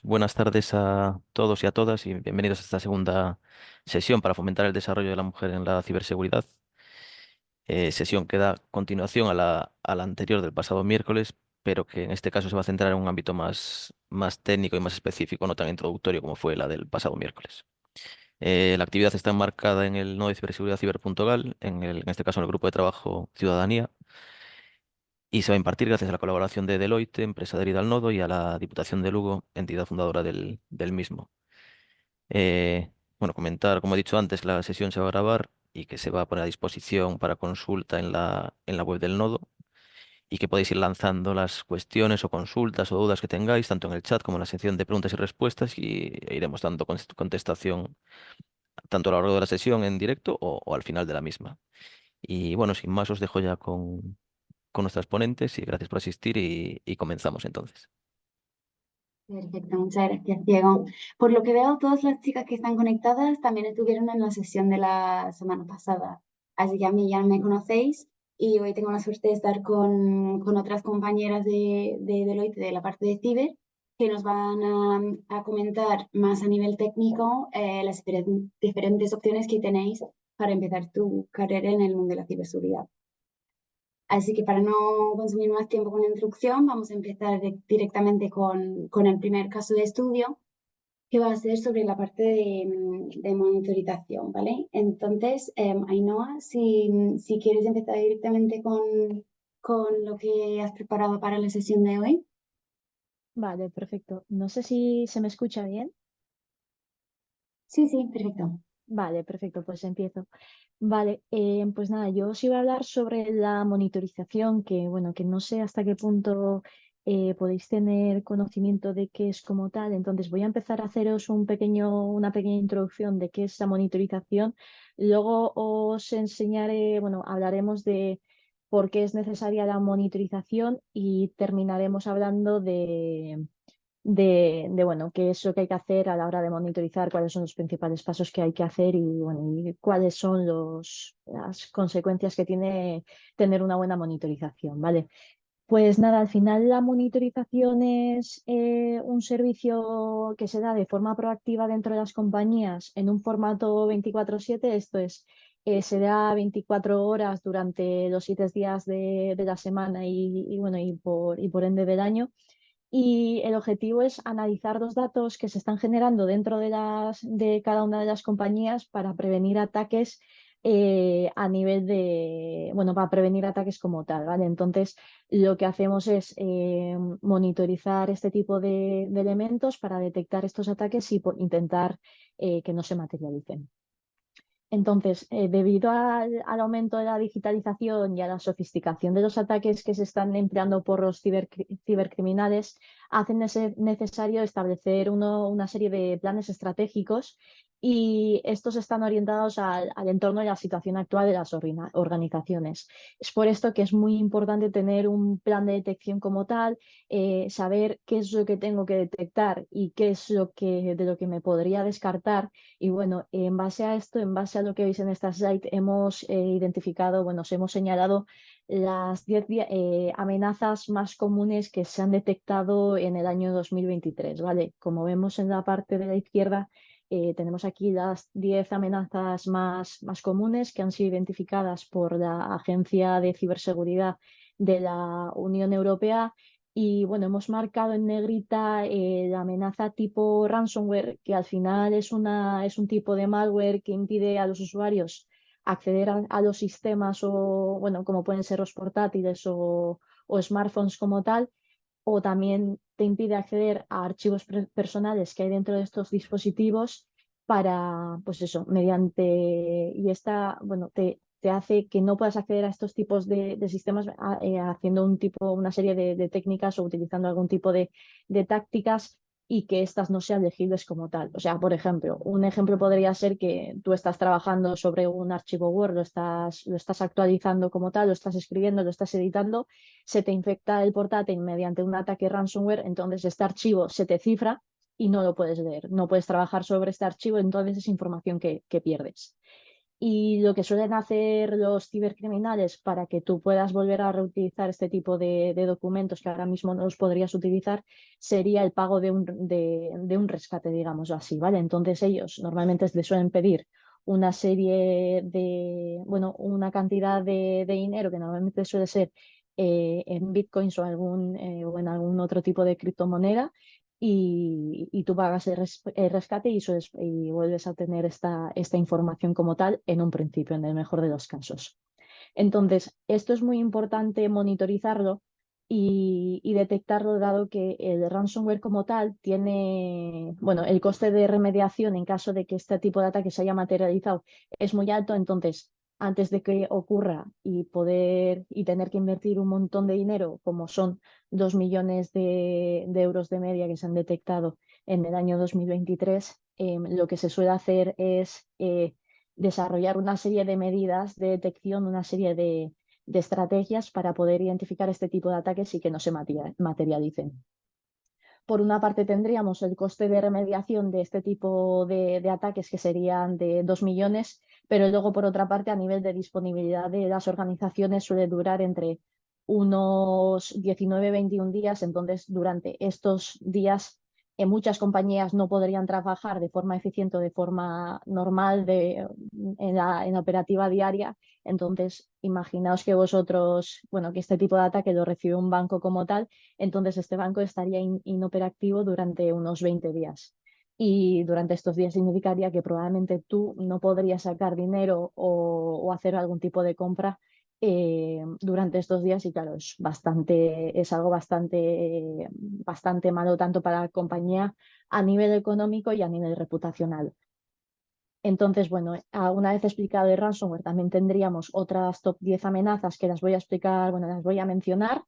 Buenas tardes a todos y a todas y bienvenidos a esta segunda sesión para fomentar el desarrollo de la mujer en la ciberseguridad. Sesión que da continuación a la anterior del pasado miércoles, pero que en este caso se va a centrar en un ámbito más técnico y más específico, no tan introductorio como fue la del pasado miércoles. La actividad está enmarcada en el nodo de ciberseguridad ciber.gal, en este caso en el grupo de trabajo Ciudadanía, y se va a impartir gracias a la colaboración de Deloitte, empresa adherida al nodo, y a la Diputación de Lugo, entidad fundadora del mismo. Eh, bueno, comentar, como he dicho antes, la sesión se va a grabar y que se va a poner a disposición para consulta en la web del nodo y que podéis ir lanzando las cuestiones o consultas o dudas que tengáis, tanto en el chat como en la sección de preguntas y respuestas, e iremos dando contestación tanto a lo largo de la sesión en directo o al final de la misma. Y bueno, sin más, os dejo ya con nuestras ponentes y gracias por asistir y comenzamos entonces. Perfecto, muchas gracias, Diego. Por lo que veo, todas las chicas que están conectadas también estuvieron en la sesión de la semana pasada. Así que a mí ya me conocéis y hoy tengo la suerte de estar con otras compañeras de Deloitte de la parte de ciber que nos van a comentar más a nivel técnico las diferentes opciones que tenéis para empezar tu carrera en el mundo de la ciberseguridad. Así que para no consumir más tiempo con la introducción, vamos a empezar directamente con el primer caso de estudio, que va a ser sobre la parte de monitorización, ¿vale? Entonces, Ainhoa, si quieres empezar directamente con lo que has preparado para la sesión de hoy. Vale, perfecto. No sé si se me escucha bien. Sí, sí, perfecto. Vale, perfecto, pues empiezo. Vale, pues nada, yo os iba a hablar sobre la monitorización, que bueno, que no sé hasta qué punto podéis tener conocimiento de qué es como tal. Entonces voy a empezar a haceros una pequeña introducción de qué es la monitorización. Luego os enseñaré, bueno, hablaremos de por qué es necesaria la monitorización y terminaremos hablando bueno, qué es lo que hay que hacer a la hora de monitorizar, cuáles son los principales pasos que hay que hacer y, bueno, y cuáles son las consecuencias que tiene tener una buena monitorización, ¿vale? Pues nada, al final la monitorización es un servicio que se da de forma proactiva dentro de las compañías en un formato 24/7, esto es, se da 24 horas durante los 7 días de la semana y, bueno, y por ende del año. Y el objetivo es analizar los datos que se están generando dentro de cada una de las compañías para prevenir ataques a nivel bueno, para prevenir ataques como tal, ¿vale? Entonces, lo que hacemos es monitorizar este tipo de elementos para detectar estos ataques y intentar que no se materialicen. Entonces, debido al aumento de la digitalización y a la sofisticación de los ataques que se están empleando por los cibercriminales, hacen necesario establecer una serie de planes estratégicos y estos están orientados al entorno y a la situación actual de las organizaciones. Es por esto que es muy importante tener un plan de detección como tal, saber qué es lo que tengo que detectar y qué es de lo que me podría descartar y bueno, en base a esto, en base a lo que veis en esta slide, hemos identificado, bueno, os hemos señalado las 10 amenazas más comunes que se han detectado en el año 2023, ¿vale? Como vemos en la parte de la izquierda, tenemos aquí las 10 amenazas más comunes que han sido identificadas por la Agencia de Ciberseguridad de la Unión Europea y bueno, hemos marcado en negrita la amenaza tipo ransomware, que al final es un tipo de malware que impide a los usuarios acceder a los sistemas o, bueno, como pueden ser los portátiles o smartphones como tal, o también te impide acceder a archivos personales que hay dentro de estos dispositivos para, pues eso, y esta, bueno, te hace que no puedas acceder a estos tipos de sistemas haciendo una serie de técnicas o utilizando algún tipo de tácticas y que éstas no sean legibles como tal. O sea, por ejemplo, un ejemplo podría ser que tú estás trabajando sobre un archivo Word, lo estás actualizando como tal, lo estás escribiendo, lo estás editando, se te infecta el portátil mediante un ataque ransomware, entonces este archivo se te cifra y no lo puedes leer, no puedes trabajar sobre este archivo, entonces es información que pierdes. Y lo que suelen hacer los cibercriminales para que tú puedas volver a reutilizar este tipo de documentos que ahora mismo no los podrías utilizar sería el pago de un rescate, digámoslo así, ¿vale? Entonces ellos normalmente les suelen pedir una serie de, bueno, una cantidad de dinero que normalmente suele ser en bitcoins o en algún otro tipo de criptomoneda y tú pagas el rescate y vuelves a tener esta información como tal en un principio, en el mejor de los casos. Entonces, esto es muy importante monitorizarlo y detectarlo, dado que el ransomware como tal tiene, bueno, el coste de remediación en caso de que este tipo de ataque se haya materializado es muy alto. Entonces, antes de que ocurra y tener que invertir un montón de dinero, como son 2 millones de euros de media que se han detectado en el año 2023, lo que se suele hacer es desarrollar una serie de medidas de detección, una serie de estrategias para poder identificar este tipo de ataques y que no se materialicen. Por una parte tendríamos el coste de remediación de este tipo de ataques, que serían de 2 millones, pero luego por otra parte a nivel de disponibilidad de las organizaciones suele durar entre unos 19-21 días. Entonces durante estos días muchas compañías no podrían trabajar de forma eficiente o de forma normal en la operativa diaria. Entonces imaginaos que vosotros, bueno, que este tipo de ataque lo recibe un banco como tal. Entonces este banco estaría inoperativo durante unos 20 días. Y durante estos días significaría que probablemente tú no podrías sacar dinero o hacer algún tipo de compra durante estos días. Y claro, es algo bastante malo tanto para la compañía a nivel económico y a nivel reputacional. Entonces, bueno, una vez explicado el ransomware, también tendríamos otras top 10 amenazas que las voy a explicar, bueno, las voy a mencionar.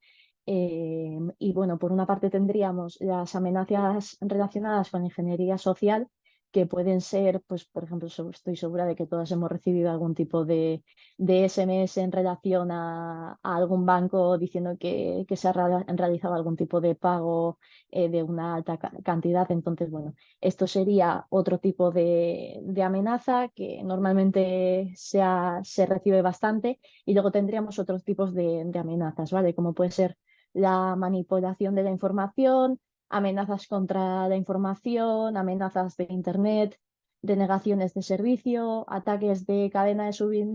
Y bueno, por una parte tendríamos las amenazas relacionadas con ingeniería social, que pueden ser, pues, por ejemplo, estoy segura de que todos hemos recibido algún tipo de SMS en relación a algún banco diciendo que se ha realizado algún tipo de pago de una alta cantidad. Entonces, bueno, esto sería otro tipo de amenaza que normalmente se recibe bastante. Y luego tendríamos otros tipos de amenazas, ¿vale? Como puede ser la manipulación de la información, amenazas contra la información, amenazas de Internet, denegaciones de servicio, ataques de cadena de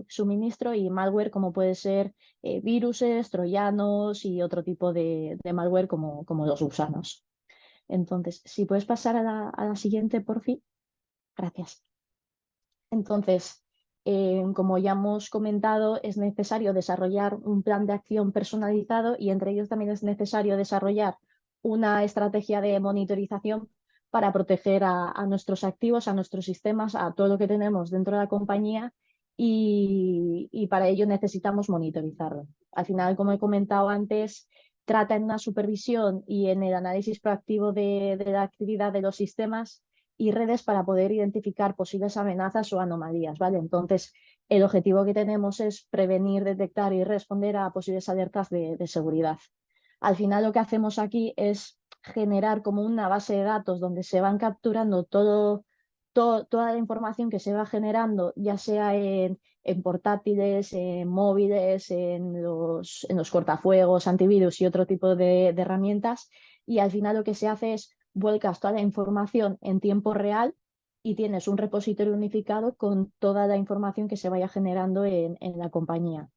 suministro y malware, como puede ser viruses, troyanos y otro tipo de malware como los gusanos. Entonces, si puedes pasar a la siguiente, por fin. Gracias. Entonces, como ya hemos comentado, es necesario desarrollar un plan de acción personalizado, y entre ellos también es necesario desarrollar una estrategia de monitorización para proteger a nuestros activos, a nuestros sistemas, a todo lo que tenemos dentro de la compañía, y para ello necesitamos monitorizarlo. Al final, como he comentado antes, trata en una supervisión y en el análisis proactivo de la actividad de los sistemas y redes para poder identificar posibles amenazas o anomalías, ¿vale? Entonces, el objetivo que tenemos es prevenir, detectar y responder a posibles alertas de seguridad. Al final, lo que hacemos aquí es generar como una base de datos donde se van capturando toda la información que se va generando, ya sea en portátiles, en móviles, en los cortafuegos, antivirus y otro tipo de herramientas. Y al final lo que se hace es vuelcas toda la información en tiempo real y tienes un repositorio unificado con toda la información que se vaya generando en la compañía.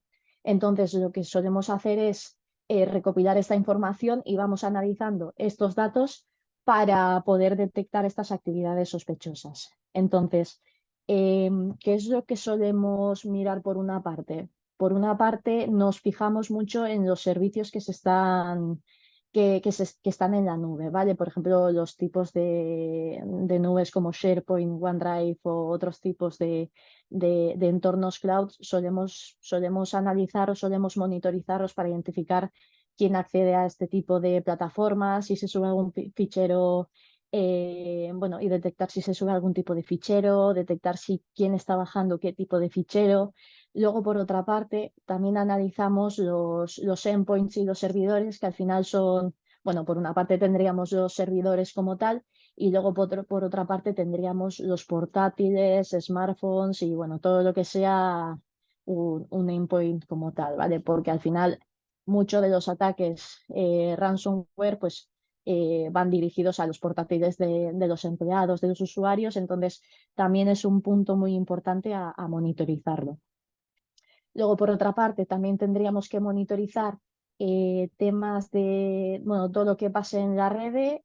Entonces, lo que solemos hacer es recopilar esta información y vamos analizando estos datos para poder detectar estas actividades sospechosas. Entonces, ¿qué es lo que solemos mirar por una parte? Por una parte, nos fijamos mucho en los servicios que están en la nube, ¿vale? Por ejemplo, los tipos de nubes como SharePoint, OneDrive o otros tipos de entornos cloud, solemos analizar o solemos monitorizarlos para identificar quién accede a este tipo de plataformas, si se sube algún fichero, bueno, y detectar si se sube algún tipo de fichero, detectar quién está bajando qué tipo de fichero. Luego, por otra parte, también analizamos los endpoints y los servidores, que al final son, bueno, por una parte tendríamos los servidores como tal, Y luego por otra parte tendríamos los portátiles, smartphones y bueno, todo lo que sea un endpoint como tal, ¿vale? Porque al final muchos de los ataques ransomware pues van dirigidos a los portátiles de los empleados, de los usuarios, entonces también es un punto muy importante a monitorizarlo. Luego, por otra parte, también tendríamos que monitorizar temas de, bueno, todo lo que pase en la red,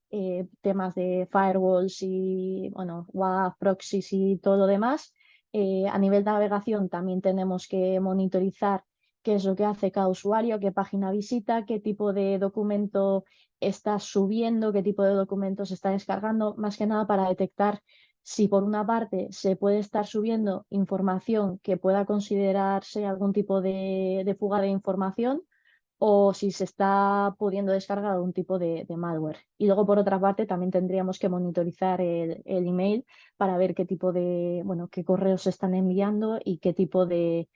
temas de firewalls y, bueno, WAF, proxies y todo lo demás. A nivel de navegación también tenemos que monitorizar qué es lo que hace cada usuario, qué página visita, qué tipo de documento está subiendo, qué tipo de documentos está descargando, más que nada para detectar si por una parte se puede estar subiendo información que pueda considerarse algún tipo de fuga de información o si se está pudiendo descargar algún tipo de malware. Y luego, por otra parte, también tendríamos que monitorizar el email para ver qué tipo de, bueno, qué correos se están enviando y qué tipo de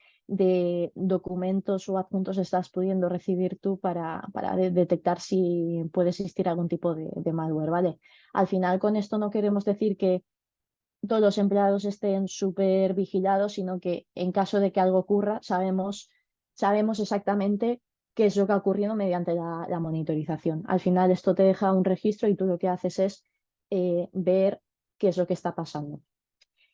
documentos o adjuntos estás pudiendo recibir tú para detectar si puede existir algún tipo de malware, ¿vale? Al final, con esto no queremos decir que todos los empleados estén súper vigilados, sino que en caso de que algo ocurra, sabemos exactamente qué es lo que ha ocurrido mediante la monitorización. Al final esto te deja un registro y tú lo que haces es ver qué es lo que está pasando.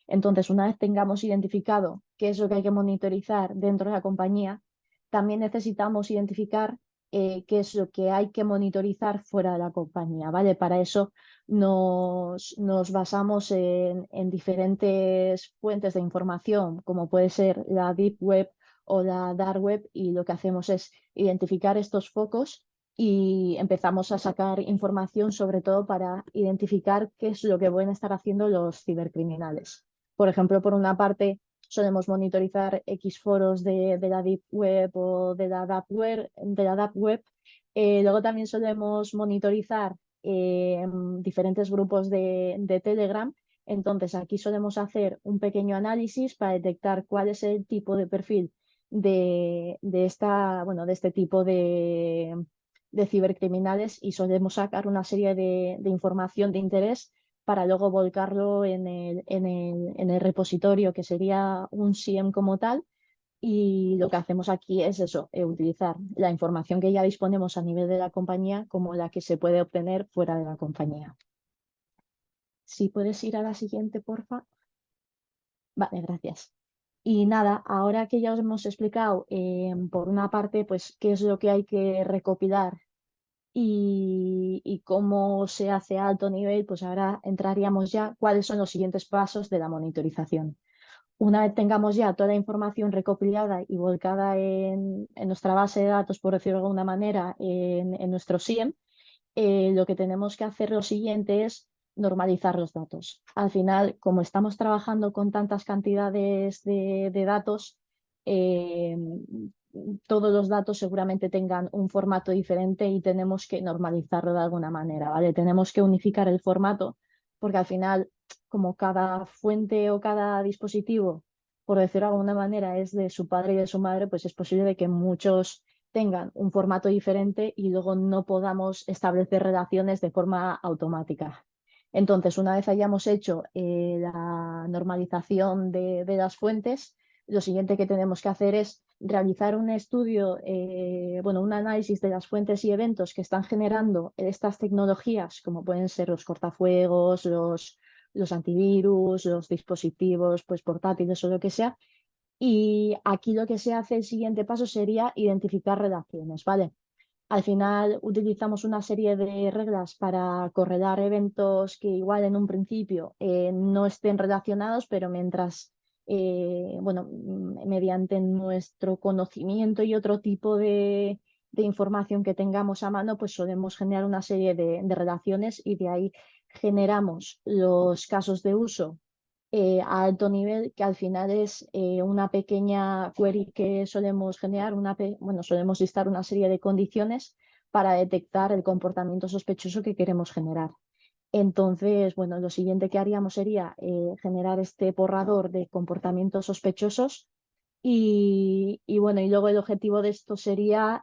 Entonces, una vez tengamos identificado qué es lo que hay que monitorizar dentro de la compañía, también necesitamos identificar qué es lo que hay que monitorizar fuera de la compañía, ¿vale? Para eso nos basamos en diferentes fuentes de información, como puede ser la Deep Web o la Dark Web, y lo que hacemos es identificar estos focos y empezamos a sacar información sobre todo para identificar qué es lo que pueden estar haciendo los cibercriminales. Por ejemplo, por una parte, solemos monitorizar X foros de la Deep Web o de la Dark Web. Luego también solemos monitorizar diferentes grupos de Telegram. Entonces, aquí solemos hacer un pequeño análisis para detectar cuál es el tipo de perfil bueno, de este tipo de cibercriminales y solemos sacar una serie de información de interés para luego volcarlo en el repositorio, que sería un SIEM como tal. Y lo que hacemos aquí es eso, utilizar la información que ya disponemos a nivel de la compañía como la que se puede obtener fuera de la compañía. Si puedes ir a la siguiente, porfa. Vale, gracias. Y nada, ahora que ya os hemos explicado, por una parte, pues qué es lo que hay que recopilar y cómo se hace a alto nivel, pues ahora entraríamos ya cuáles son los siguientes pasos de la monitorización. Una vez tengamos ya toda la información recopilada y volcada en nuestra base de datos, por decirlo de alguna manera, en nuestro SIEM, lo que tenemos que hacer lo siguiente es normalizar los datos. Al final, como estamos trabajando con tantas cantidades de datos, eh, todos los datos seguramente tengan un formato diferente y tenemos que normalizarlo de alguna manera, ¿vale? Tenemos que unificar el formato porque al final, como cada fuente o cada dispositivo, por decirlo de alguna manera, es de su padre y de su madre, pues es posible de que muchos tengan un formato diferente y luego no podamos establecer relaciones de forma automática. Entonces, una vez hayamos hecho la normalización de las fuentes, lo siguiente que tenemos que hacer es realizar un estudio, bueno, un análisis de las fuentes y eventos que están generando estas tecnologías, como pueden ser los cortafuegos, los antivirus, los dispositivos pues, portátiles o lo que sea, y aquí lo que se hace, el siguiente paso sería identificar relaciones, ¿vale? Al final utilizamos una serie de reglas para correlar eventos que igual en un principio no estén relacionados, pero mientras, bueno, mediante nuestro conocimiento y otro tipo de información que tengamos a mano, pues solemos generar una serie de relaciones y de ahí generamos los casos de uso a alto nivel, que al final es una pequeña query que solemos generar, bueno, solemos listar una serie de condiciones para detectar el comportamiento sospechoso que queremos generar. Entonces, bueno, lo siguiente que haríamos sería generar este borrador de comportamientos sospechosos y bueno, y luego el objetivo de esto sería,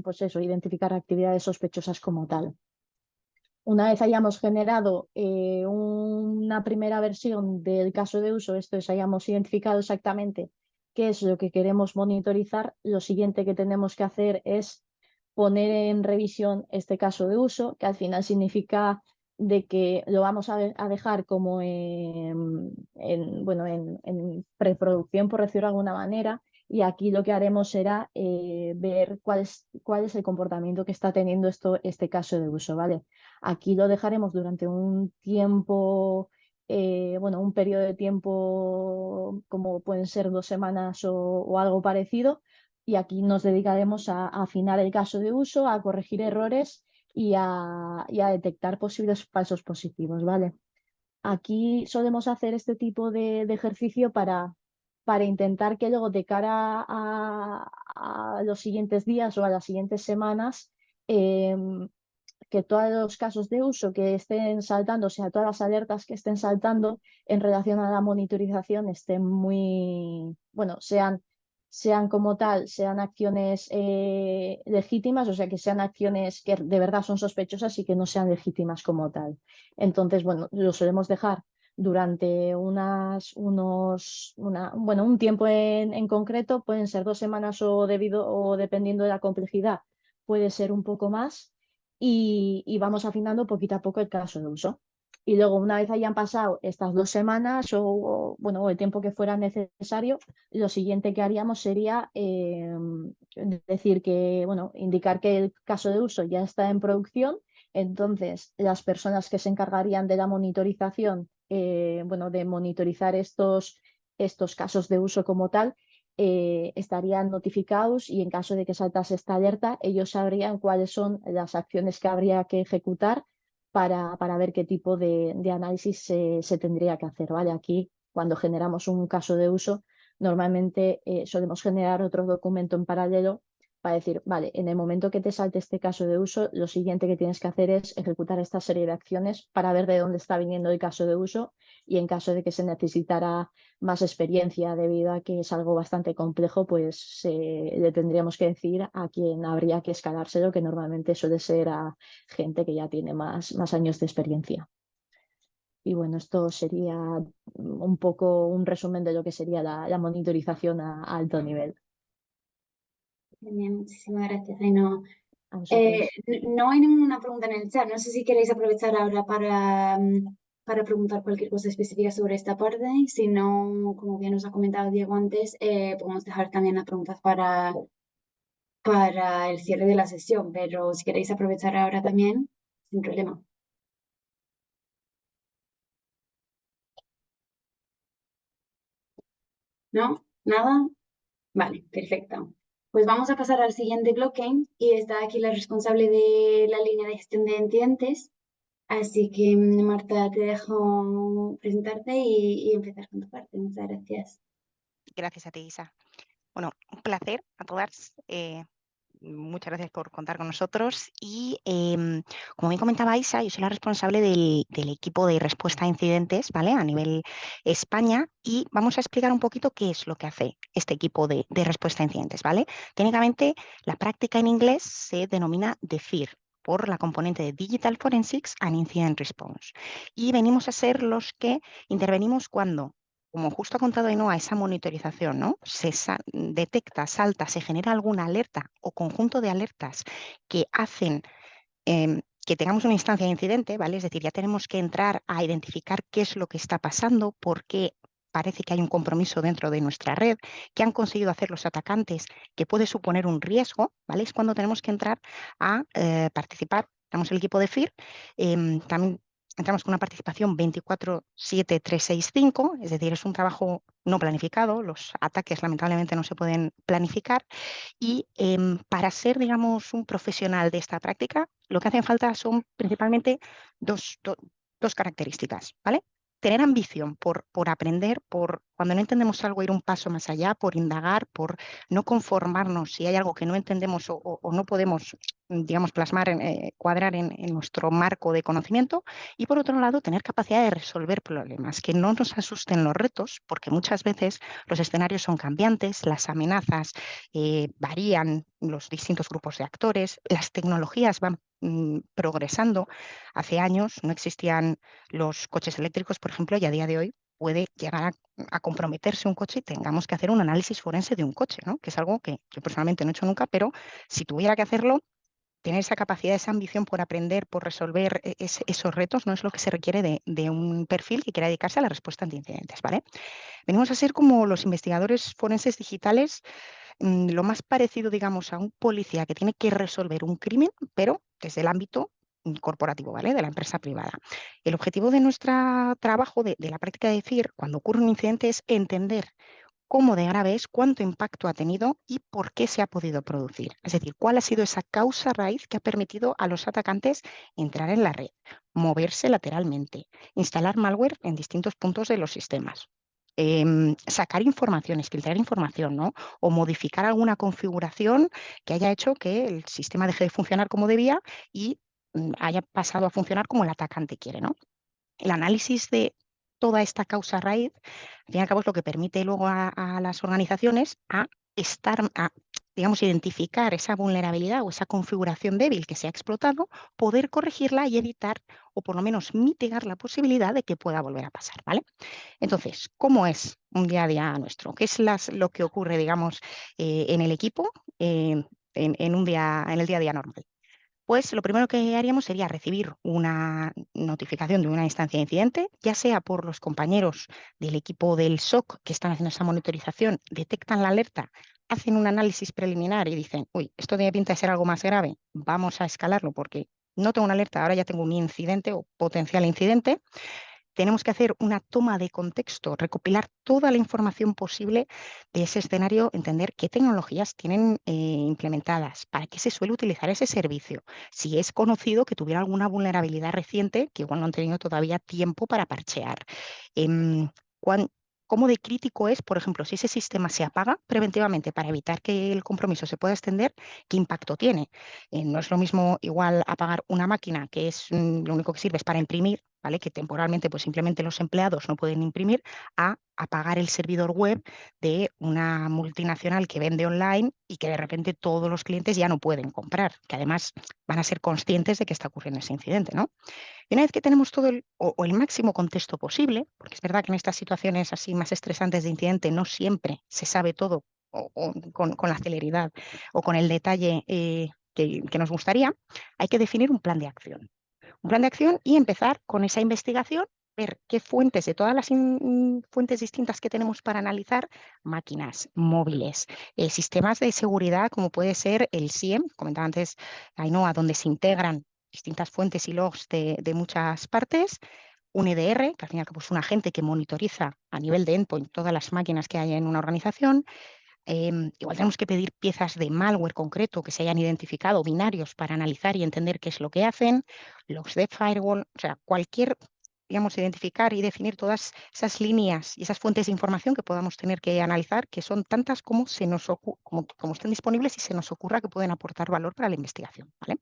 pues eso, identificar actividades sospechosas como tal. Una vez hayamos generado una primera versión del caso de uso, esto es, hayamos identificado exactamente qué es lo que queremos monitorizar, lo siguiente que tenemos que hacer es poner en revisión este caso de uso, que al final significa de que lo vamos a dejar como bueno, en preproducción, por decirlo de alguna manera, y aquí lo que haremos será ver cuál es el comportamiento que está teniendo este caso de uso, ¿vale? Aquí lo dejaremos durante un tiempo, bueno, un periodo de tiempo como pueden ser 2 semanas o algo parecido, y aquí nos dedicaremos a afinar el caso de uso, a corregir errores y a detectar posibles falsos positivos, ¿vale? Aquí solemos hacer este tipo de ejercicio para intentar que luego de cara a los siguientes días o a las siguientes semanas, que todos los casos de uso que estén saltando, o sea, todas las alertas que estén saltando en relación a la monitorización estén muy, bueno, sean como tal, sean acciones legítimas, o sea, que sean acciones que de verdad son sospechosas y que no sean legítimas como tal. Entonces, bueno, lo solemos dejar durante bueno, un tiempo en concreto, pueden ser 2 semanas o dependiendo de la complejidad, puede ser un poco más y vamos afinando poquito a poco el caso de uso. Y luego, una vez hayan pasado estas 2 semanas bueno, o el tiempo que fuera necesario, lo siguiente que haríamos sería decir que, bueno, indicar que el caso de uso ya está en producción. Entonces, las personas que se encargarían de la monitorización, bueno, de monitorizar estos casos de uso como tal, estarían notificados y en caso de que saltase esta alerta, ellos sabrían cuáles son las acciones que habría que ejecutar para ver qué tipo de análisis se tendría que hacer, ¿vale? Aquí, cuando generamos un caso de uso, normalmente solemos generar otro documento en paralelo para decir, vale, en el momento que te salte este caso de uso, lo siguiente que tienes que hacer es ejecutar esta serie de acciones para ver de dónde está viniendo el caso de uso y en caso de que se necesitara más experiencia debido a que es algo bastante complejo, pues le tendríamos que decir a quien habría que escalárselo, que normalmente suele ser a gente que ya tiene más años de experiencia. Y bueno, esto sería un poco un resumen de lo que sería la monitorización a alto nivel. Bien, muchísimas gracias, Ainhoa. A vosotros. No hay ninguna pregunta en el chat. No sé si queréis aprovechar ahora para preguntar cualquier cosa específica sobre esta parte. Si no, como bien os ha comentado Diego antes, podemos dejar también las preguntas para el cierre de la sesión. Pero si queréis aprovechar ahora también, sin problema. ¿No? ¿Nada? Vale, perfecto. Pues vamos a pasar al siguiente bloque y está aquí la responsable de la línea de gestión de incidentes. Así que, Marta, te dejo presentarte y empezar con tu parte. Muchas gracias. Gracias a ti, Isa. Bueno, un placer a todas. Muchas gracias por contar con nosotros. Y como bien comentaba Isa, yo soy la responsable del equipo de respuesta a incidentes, ¿vale? A nivel España. Y vamos a explicar un poquito qué es lo que hace este equipo de respuesta a incidentes, ¿vale? Técnicamente, la práctica en inglés se denomina DEFIR, por la componente de Digital Forensics and Incident Response. Y venimos a ser los que intervenimos cuando, como justo ha contado Ainhoa, esa monitorización, ¿no? Se detecta, salta, se genera alguna alerta o conjunto de alertas que hacen que tengamos una instancia de incidente, ¿vale? Es decir, ya tenemos que entrar a identificar qué es lo que está pasando, por qué parece que hay un compromiso dentro de nuestra red, qué han conseguido hacer los atacantes, que puede suponer un riesgo, ¿vale? Es cuando tenemos que entrar a participar. Tenemos el equipo de FIR, también entramos con una participación 24/7/365, es decir, es un trabajo no planificado, los ataques lamentablemente no se pueden planificar y para ser, digamos, un profesional de esta práctica, lo que hacen falta son principalmente dos características, ¿vale? Tener ambición por aprender, por cuando no entendemos algo ir un paso más allá, por indagar, por no conformarnos si hay algo que no entendemos o no podemos, digamos, plasmar, cuadrar en nuestro marco de conocimiento. Y por otro lado, tener capacidad de resolver problemas, que no nos asusten los retos, porque muchas veces los escenarios son cambiantes, las amenazas varían, los distintos grupos de actores, las tecnologías van progresando. Hace años no existían los coches eléctricos, por ejemplo, y a día de hoy puede llegar a comprometerse un coche y tengamos que hacer un análisis forense de un coche, ¿no? Que es algo que yo personalmente no he hecho nunca, pero si tuviera que hacerlo, tener esa capacidad, esa ambición por aprender, por resolver esos retos, no es lo que se requiere de un perfil que quiera dedicarse a la respuesta ante incidentes, ¿vale? Venimos a ser como los investigadores forenses digitales, lo más parecido, digamos, a un policía que tiene que resolver un crimen, pero desde el ámbito corporativo, ¿vale? De la empresa privada. El objetivo de nuestro trabajo, de la práctica de CIR, cuando ocurre un incidente, es entender cómo de grave es, cuánto impacto ha tenido y por qué se ha podido producir. Es decir, cuál ha sido esa causa raíz que ha permitido a los atacantes entrar en la red, moverse lateralmente, instalar malware en distintos puntos de los sistemas. Sacar informaciones, filtrar información, ¿no? O modificar alguna configuración que haya hecho que el sistema deje de funcionar como debía y haya pasado a funcionar como el atacante quiere, ¿no? El análisis de toda esta causa raíz, al fin y al cabo, es lo que permite luego a las organizaciones digamos, identificar esa vulnerabilidad o esa configuración débil que se ha explotado, poder corregirla y evitar o por lo menos mitigar la posibilidad de que pueda volver a pasar, ¿vale? Entonces, ¿cómo es un día a día nuestro? ¿Qué es lo que ocurre, digamos, en el equipo en el día a día normal? Pues lo primero que haríamos sería recibir una notificación de una instancia de incidente, ya sea por los compañeros del equipo del SOC que están haciendo esa monitorización, detectan la alerta, hacen un análisis preliminar y dicen, uy, esto tiene pinta de ser algo más grave, vamos a escalarlo porque no tengo una alerta, ahora ya tengo un incidente o potencial incidente. Tenemos que hacer una toma de contexto, recopilar toda la información posible de ese escenario, entender qué tecnologías tienen implementadas, para qué se suele utilizar ese servicio, si es conocido que tuviera alguna vulnerabilidad reciente que igual no han tenido todavía tiempo para parchear. Em, cuán- ¿Cómo de crítico es, por ejemplo, si ese sistema se apaga preventivamente para evitar que el compromiso se pueda extender, qué impacto tiene? No es lo mismo igual apagar una máquina que es lo único que sirve es para imprimir, ¿vale? Que temporalmente pues simplemente los empleados no pueden imprimir, a apagar el servidor web de una multinacional que vende online y que de repente todos los clientes ya no pueden comprar, que además van a ser conscientes de que está ocurriendo ese incidente, ¿no? Y una vez que tenemos todo o el máximo contexto posible, porque es verdad que en estas situaciones así más estresantes de incidente no siempre se sabe todo o con la celeridad o con el detalle que nos gustaría, hay que definir un plan de acción. Un plan de acción y empezar con esa investigación, ver qué fuentes de todas las fuentes distintas que tenemos para analizar, máquinas, móviles, sistemas de seguridad como puede ser el SIEM, comentaba antes Ainhoa, donde se integran distintas fuentes y logs de muchas partes, un EDR, que al fin y al cabo es un agente que monitoriza a nivel de endpoint todas las máquinas que hay en una organización. Igual tenemos que pedir piezas de malware concreto que se hayan identificado, binarios, para analizar y entender qué es lo que hacen, logs de firewall, o sea, cualquier, digamos, identificar y definir todas esas líneas y esas fuentes de información que podamos tener que analizar, que son tantas como, como estén disponibles y se nos ocurra que pueden aportar valor para la investigación, ¿vale?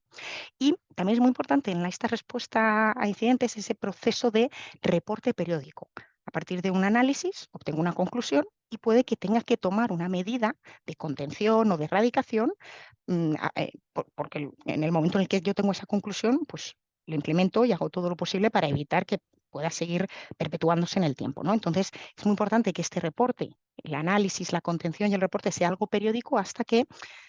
Y también es muy importante en esta respuesta a incidentes ese proceso de reporte periódico. A partir de un análisis obtengo una conclusión y puede que tenga que tomar una medida de contención o de erradicación, porque en el momento en el que yo tengo esa conclusión, pues lo implemento y hago todo lo posible para evitar que pueda seguir perpetuándose en el tiempo, ¿no? Entonces, es muy importante que este reporte, el análisis, la contención y el reporte sea algo periódico hasta que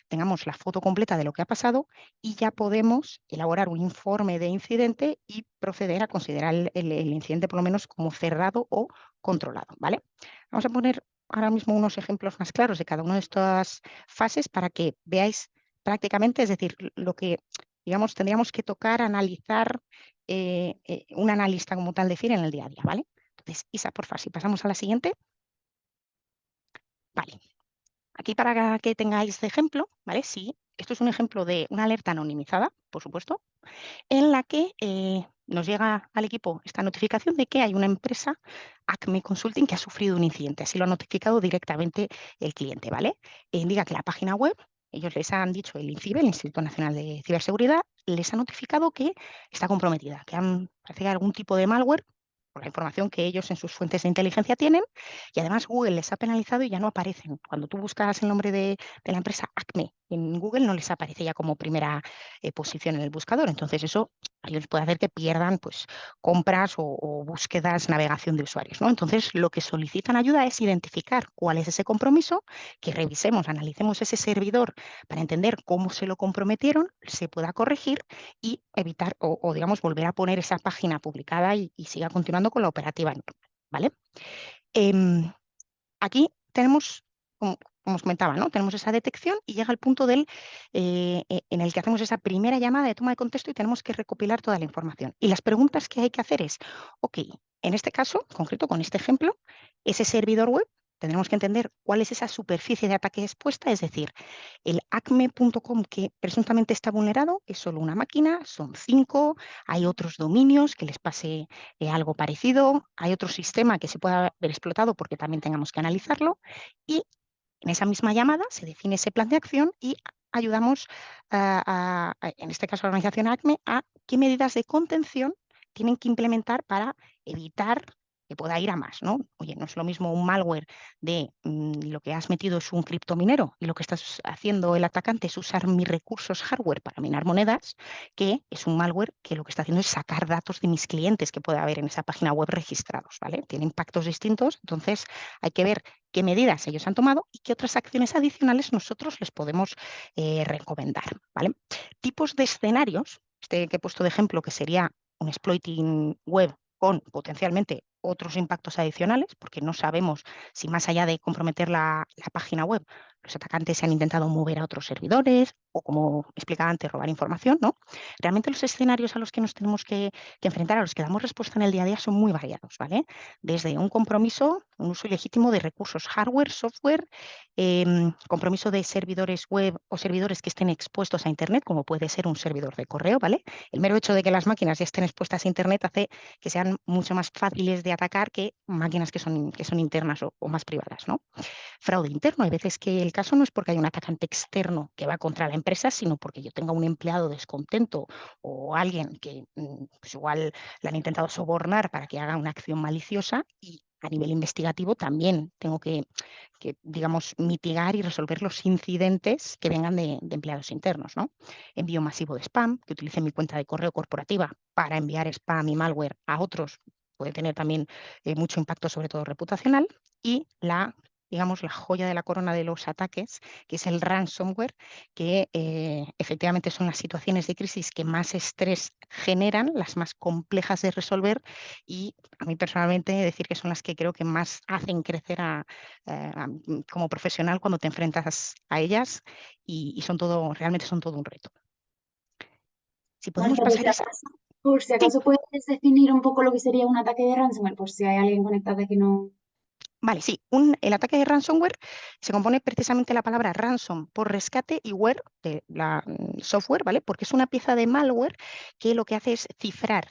tengamos la foto completa de lo que ha pasado y ya podemos elaborar un informe de incidente y proceder a considerar el incidente por lo menos como cerrado o controlado, ¿vale? Vamos a poner ahora mismo unos ejemplos más claros de cada una de estas fases para que veáis prácticamente, es decir, lo que, digamos, tendríamos que tocar, analizar un analista como tal de FIR en el día a día, ¿vale? Entonces, Isa, porfa, si pasamos a la siguiente. Vale. Aquí para que tengáis de ejemplo, ¿vale? Sí, esto es un ejemplo de una alerta anonimizada, por supuesto, en la que nos llega al equipo esta notificación de que hay una empresa, Acme Consulting, que ha sufrido un incidente. Así lo ha notificado directamente el cliente, ¿vale? Indica que la página web, ellos les han dicho, el INCIBE, el Instituto Nacional de Ciberseguridad, les ha notificado que está comprometida, que parece que hay algún tipo de malware, por la información que ellos en sus fuentes de inteligencia tienen, y además Google les ha penalizado y ya no aparecen. Cuando tú buscas el nombre de la empresa Acme en Google no les aparece ya como primera posición en el buscador. Entonces eso a ellos les puede hacer que pierdan pues, compras o búsquedas, navegación de usuarios, ¿no? Entonces lo que solicitan ayuda es identificar cuál es ese compromiso, que revisemos, analicemos ese servidor para entender cómo se lo comprometieron, se pueda corregir y evitar o, digamos, volver a poner esa página publicada y siga continuando con la operativa normal, ¿vale? Aquí tenemos, como os comentaba, ¿no? Tenemos esa detección y llega el punto en el que hacemos esa primera llamada de toma de contexto y tenemos que recopilar toda la información. Y las preguntas que hay que hacer es, ok, en este caso, concreto, con este ejemplo, ese servidor web, tendremos que entender cuál es esa superficie de ataque expuesta, es decir, el acme.com que presuntamente está vulnerado es solo una máquina, son 5, hay otros dominios que les pase algo parecido, hay otro sistema que se pueda haber explotado porque también tengamos que analizarlo y en esa misma llamada se define ese plan de acción y ayudamos, en este caso a la organización ACME, a qué medidas de contención tienen que implementar para evitar que pueda ir a más, ¿no? Oye, no es lo mismo un malware de lo que has metido es un criptominero y lo que estás haciendo el atacante es usar mis recursos hardware para minar monedas, que es un malware que lo que está haciendo es sacar datos de mis clientes que puede haber en esa página web registrados, ¿vale? Tiene impactos distintos, entonces hay que ver qué medidas ellos han tomado y qué otras acciones adicionales nosotros les podemos recomendar, ¿vale? Tipos de escenarios, este que he puesto de ejemplo, que sería un exploiting web con potencialmente otros impactos adicionales, porque no sabemos si más allá de comprometer la página web, los atacantes se han intentado mover a otros servidores o, como explicaba antes, robar información, ¿no? Realmente los escenarios a los que nos tenemos que enfrentar, a los que damos respuesta en el día a día, son muy variados, ¿vale? Desde un compromiso, un uso ilegítimo de recursos hardware, software, compromiso de servidores web o servidores que estén expuestos a Internet, como puede ser un servidor de correo, ¿vale? El mero hecho de que las máquinas ya estén expuestas a Internet hace que sean mucho más fáciles de atacar que máquinas que son internas o más privadas, ¿no? Fraude interno, hay veces que el caso no es porque hay un atacante externo que va contra la empresa, sino porque yo tenga un empleado descontento o alguien que pues igual le han intentado sobornar para que haga una acción maliciosa y a nivel investigativo también tengo que, digamos, mitigar y resolver los incidentes que vengan de empleados internos, ¿no? Envío masivo de spam, que utilice mi cuenta de correo corporativa para enviar spam y malware a otros, puede tener también mucho impacto, sobre todo reputacional, y digamos, la joya de la corona de los ataques, que es el ransomware, que efectivamente son las situaciones de crisis que más estrés generan, las más complejas de resolver y a mí personalmente decir que son las que creo que más hacen crecer como profesional cuando te enfrentas a ellas y realmente son todo un reto. Si podemos Marta, pasar esa... por si Sí. acaso puedes definir un poco lo que sería un ataque de ransomware, por si hay alguien conectado que no... Vale, sí, el ataque de ransomware se compone precisamente de la palabra ransom por rescate y ware de la software, ¿vale? Porque es una pieza de malware que lo que hace es cifrar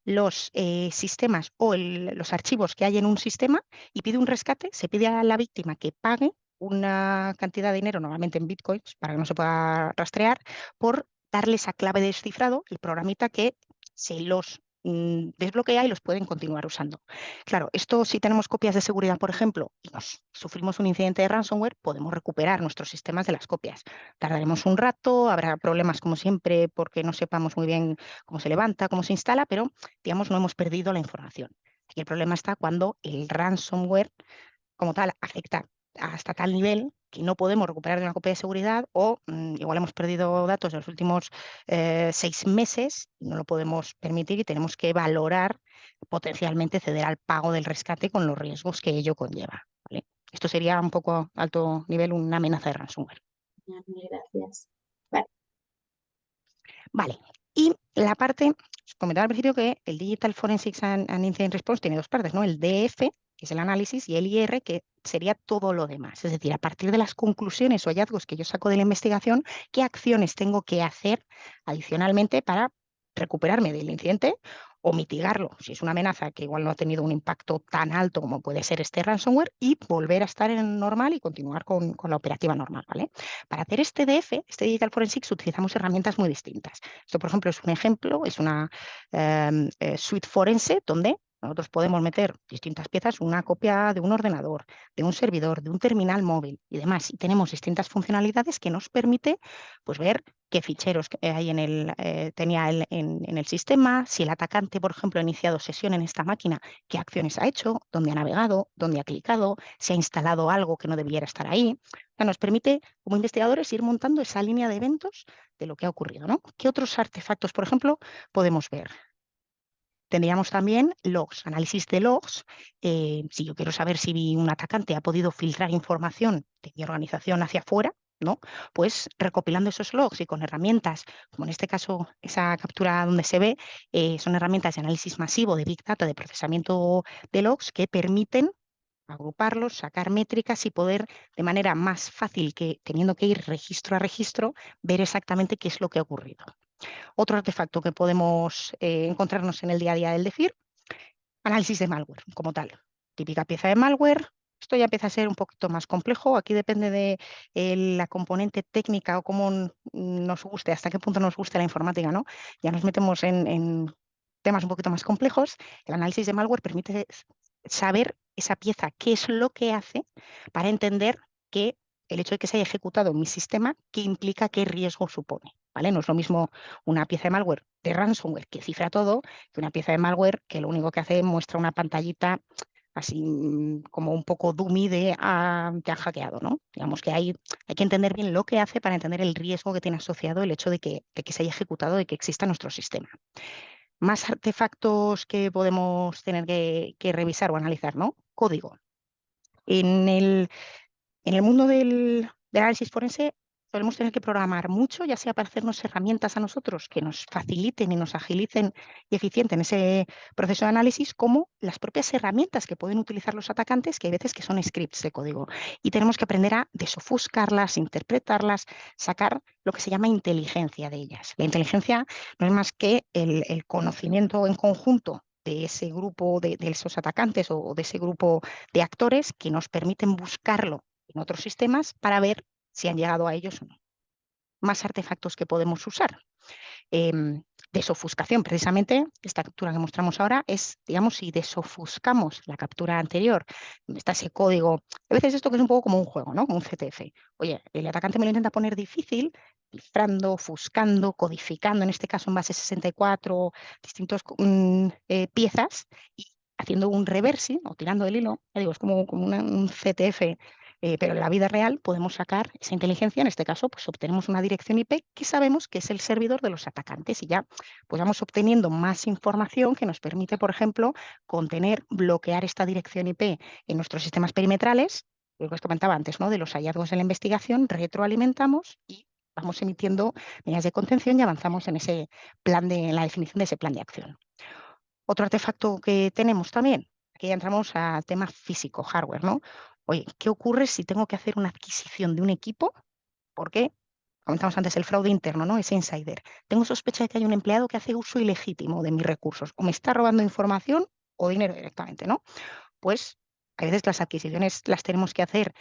los sistemas o los archivos que hay en un sistema y pide un rescate, se pide a la víctima que pague una cantidad de dinero, normalmente en bitcoins, para que no se pueda rastrear, por darle esa clave de descifrado, el programita que se los desbloquea y los pueden continuar usando. Claro, esto si tenemos copias de seguridad, por ejemplo, y sufrimos un incidente de ransomware, podemos recuperar nuestros sistemas de las copias. Tardaremos un rato, habrá problemas como siempre porque no sepamos muy bien cómo se levanta, cómo se instala, pero digamos no hemos perdido la información. Aquí el problema está cuando el ransomware como tal afecta hasta tal nivel que no podemos recuperar de una copia de seguridad o igual hemos perdido datos de los últimos 6 meses y no lo podemos permitir y tenemos que valorar potencialmente ceder al pago del rescate con los riesgos que ello conlleva, ¿vale? Esto sería un poco a alto nivel una amenaza de ransomware. Mil gracias. Vale. Vale, y la parte, os comentaba al principio que el Digital Forensics and Incident Response tiene dos partes, ¿no? El DF, que es el análisis, y el IR, que sería todo lo demás. Es decir, a partir de las conclusiones o hallazgos que yo saco de la investigación, ¿qué acciones tengo que hacer adicionalmente para recuperarme del incidente o mitigarlo, si es una amenaza que igual no ha tenido un impacto tan alto como puede ser este ransomware, y volver a estar en normal y continuar con la operativa normal, ¿vale? Para hacer este DF, este Digital Forensics, utilizamos herramientas muy distintas. Esto, por ejemplo, es un ejemplo, es una suite forense donde Nosotros podemos meter distintas piezas, una copia de un ordenador, de un servidor, de un terminal móvil y demás. Y tenemos distintas funcionalidades que nos permite pues, ver qué ficheros hay tenía en el sistema, si el atacante, por ejemplo, ha iniciado sesión en esta máquina, qué acciones ha hecho, dónde ha navegado, dónde ha clicado, si ha instalado algo que no debiera estar ahí. O sea, nos permite, como investigadores, ir montando esa línea de eventos de lo que ha ocurrido, ¿no? ¿Qué otros artefactos, por ejemplo, podemos ver? Tendríamos también logs, análisis de logs. Si yo quiero saber si un atacante ha podido filtrar información de mi organización hacia afuera, ¿no? Pues recopilando esos logs y con herramientas, como en este caso esa captura donde se ve, son herramientas de análisis masivo de Big Data, de procesamiento de logs que permiten agruparlos, sacar métricas y poder de manera más fácil que teniendo que ir registro a registro, ver exactamente qué es lo que ha ocurrido. Otro artefacto que podemos encontrarnos en el día a día del DEFIR, análisis de malware como tal. Típica pieza de malware. Esto ya empieza a ser un poquito más complejo. Aquí depende de la componente técnica o cómo nos guste, hasta qué punto nos guste la informática, ¿no? Ya nos metemos en temas un poquito más complejos. El análisis de malware permite saber esa pieza, qué es lo que hace para entender que el hecho de que se haya ejecutado en mi sistema, qué implica, qué riesgo supone. ¿Vale? No es lo mismo una pieza de malware de ransomware que cifra todo que una pieza de malware que lo único que hace muestra una pantallita así como un poco dummy de que han hackeado, ¿no? Digamos que hay que entender bien lo que hace para entender el riesgo que tiene asociado el hecho de que se haya ejecutado, de que exista nuestro sistema. Más artefactos que podemos tener que revisar o analizar, ¿no? Código. En el mundo del análisis forense solemos tener que programar mucho, ya sea para hacernos herramientas a nosotros que nos faciliten y nos agilicen y eficienten ese proceso de análisis, como las propias herramientas que pueden utilizar los atacantes, que hay veces que son scripts de código. Y tenemos que aprender a desofuscarlas, interpretarlas, sacar lo que se llama inteligencia de ellas. La inteligencia no es más que el conocimiento en conjunto de ese grupo de esos atacantes o de ese grupo de actores que nos permiten buscarlo en otros sistemas para ver si han llegado a ellos o no. Más artefactos que podemos usar. Desofuscación, precisamente, esta captura que mostramos ahora es, digamos, si desofuscamos la captura anterior, donde está ese código, a veces esto que es un poco como un juego, ¿no? Como un CTF. Oye, el atacante me lo intenta poner difícil, cifrando, ofuscando, codificando, en este caso en base 64, distintas piezas, y haciendo un reversing o tirando el hilo, ya digo, es como un CTF. Pero en la vida real podemos sacar esa inteligencia, en este caso, pues obtenemos una dirección IP que sabemos que es el servidor de los atacantes y ya pues vamos obteniendo más información que nos permite, por ejemplo, bloquear esta dirección IP en nuestros sistemas perimetrales, lo que os comentaba antes, ¿no? De los hallazgos de la investigación, retroalimentamos y vamos emitiendo medidas de contención y avanzamos en ese en la definición de ese plan de acción. Otro artefacto que tenemos también, aquí ya entramos al tema físico, hardware, ¿no? Oye, ¿qué ocurre si tengo que hacer una adquisición de un equipo? Porque comentamos antes el fraude interno, ¿no? Ese insider. Tengo sospecha de que hay un empleado que hace uso ilegítimo de mis recursos, o me está robando información o dinero directamente, ¿no? Pues a veces las adquisiciones las tenemos que hacer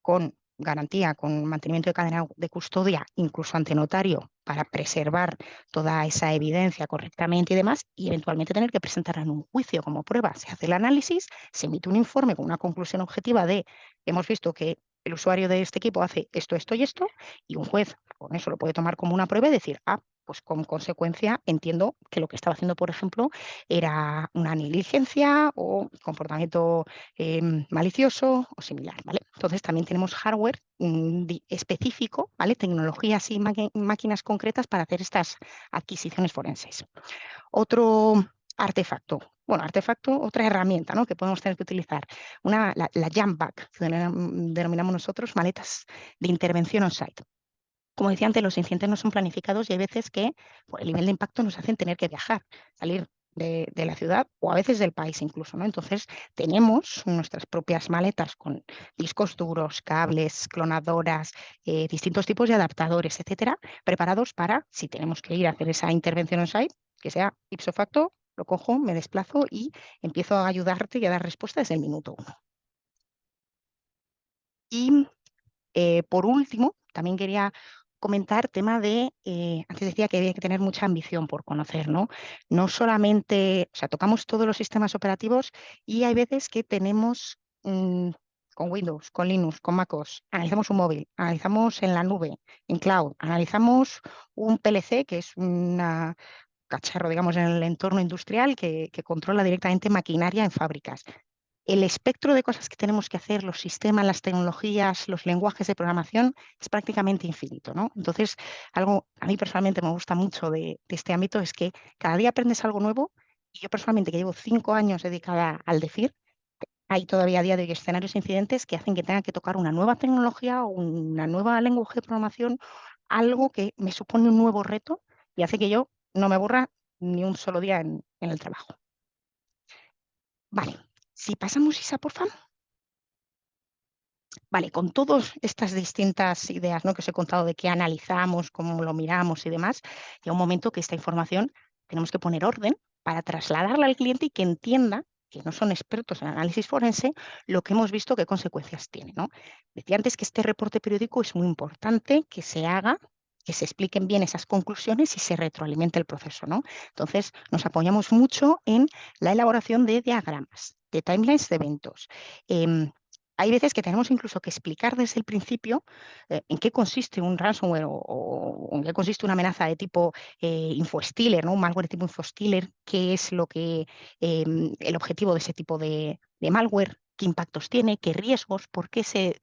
con garantía, con mantenimiento de cadena de custodia, incluso ante notario, para preservar toda esa evidencia correctamente y demás, y eventualmente tener que presentarla en un juicio como prueba. Se hace el análisis, se emite un informe con una conclusión objetiva de hemos visto que el usuario de este equipo hace esto, esto y esto, y un juez con eso lo puede tomar como una prueba y decir, pues con consecuencia entiendo que lo que estaba haciendo, por ejemplo, era una negligencia o comportamiento malicioso o similar, ¿vale? Entonces también tenemos hardware específico, ¿vale? Tecnologías y máquinas concretas para hacer estas adquisiciones forenses. Otro artefacto, otra herramienta, ¿no? Que podemos tener que utilizar, la jump back, que denominamos nosotros maletas de intervención on-site. Como decía antes, los incidentes no son planificados y hay veces que por el nivel de impacto nos hacen tener que viajar, salir de la ciudad o a veces del país incluso, ¿no? Entonces tenemos nuestras propias maletas con discos duros, cables, clonadoras, distintos tipos de adaptadores, etcétera, preparados para, si tenemos que ir a hacer esa intervención on-site, que sea ipso facto, lo cojo, me desplazo y empiezo a ayudarte y a dar respuesta desde el minuto 1. Y por último, también quería comentar tema de, antes decía que había que tener mucha ambición por conocer, ¿no? No solamente, o sea, tocamos todos los sistemas operativos y hay veces que tenemos con Windows, con Linux, con MacOS, analizamos un móvil, analizamos en la nube, en cloud, analizamos un PLC, que es una cacharro, digamos, en el entorno industrial que controla directamente maquinaria en fábricas. El espectro de cosas que tenemos que hacer, los sistemas, las tecnologías, los lenguajes de programación, es prácticamente infinito, ¿no? Entonces, algo a mí personalmente me gusta mucho de este ámbito es que cada día aprendes algo nuevo y yo personalmente que llevo 5 años dedicada al DEFIR, hay todavía a día de hoy escenarios e incidentes que hacen que tenga que tocar una nueva tecnología o una nueva lenguaje de programación, algo que me supone un nuevo reto y hace que yo no me aburra ni un solo día en el trabajo. Vale, si pasamos, Isa, por favor. Vale, con todas estas distintas ideas, ¿no?, que os he contado de qué analizamos, cómo lo miramos y demás, llega un momento que esta información tenemos que poner orden para trasladarla al cliente y que entienda, que no son expertos en análisis forense, lo que hemos visto, qué consecuencias tiene, ¿no? Decía antes que este reporte periódico es muy importante que se haga, que se expliquen bien esas conclusiones y se retroalimente el proceso, ¿no? Entonces, nos apoyamos mucho en la elaboración de diagramas, de timelines de eventos. Hay veces que tenemos incluso que explicar desde el principio en qué consiste un ransomware o en qué consiste una amenaza de tipo infostealer, ¿no? Un malware de tipo infostealer, qué es lo que el objetivo de ese tipo de malware, qué impactos tiene, qué riesgos, por qué se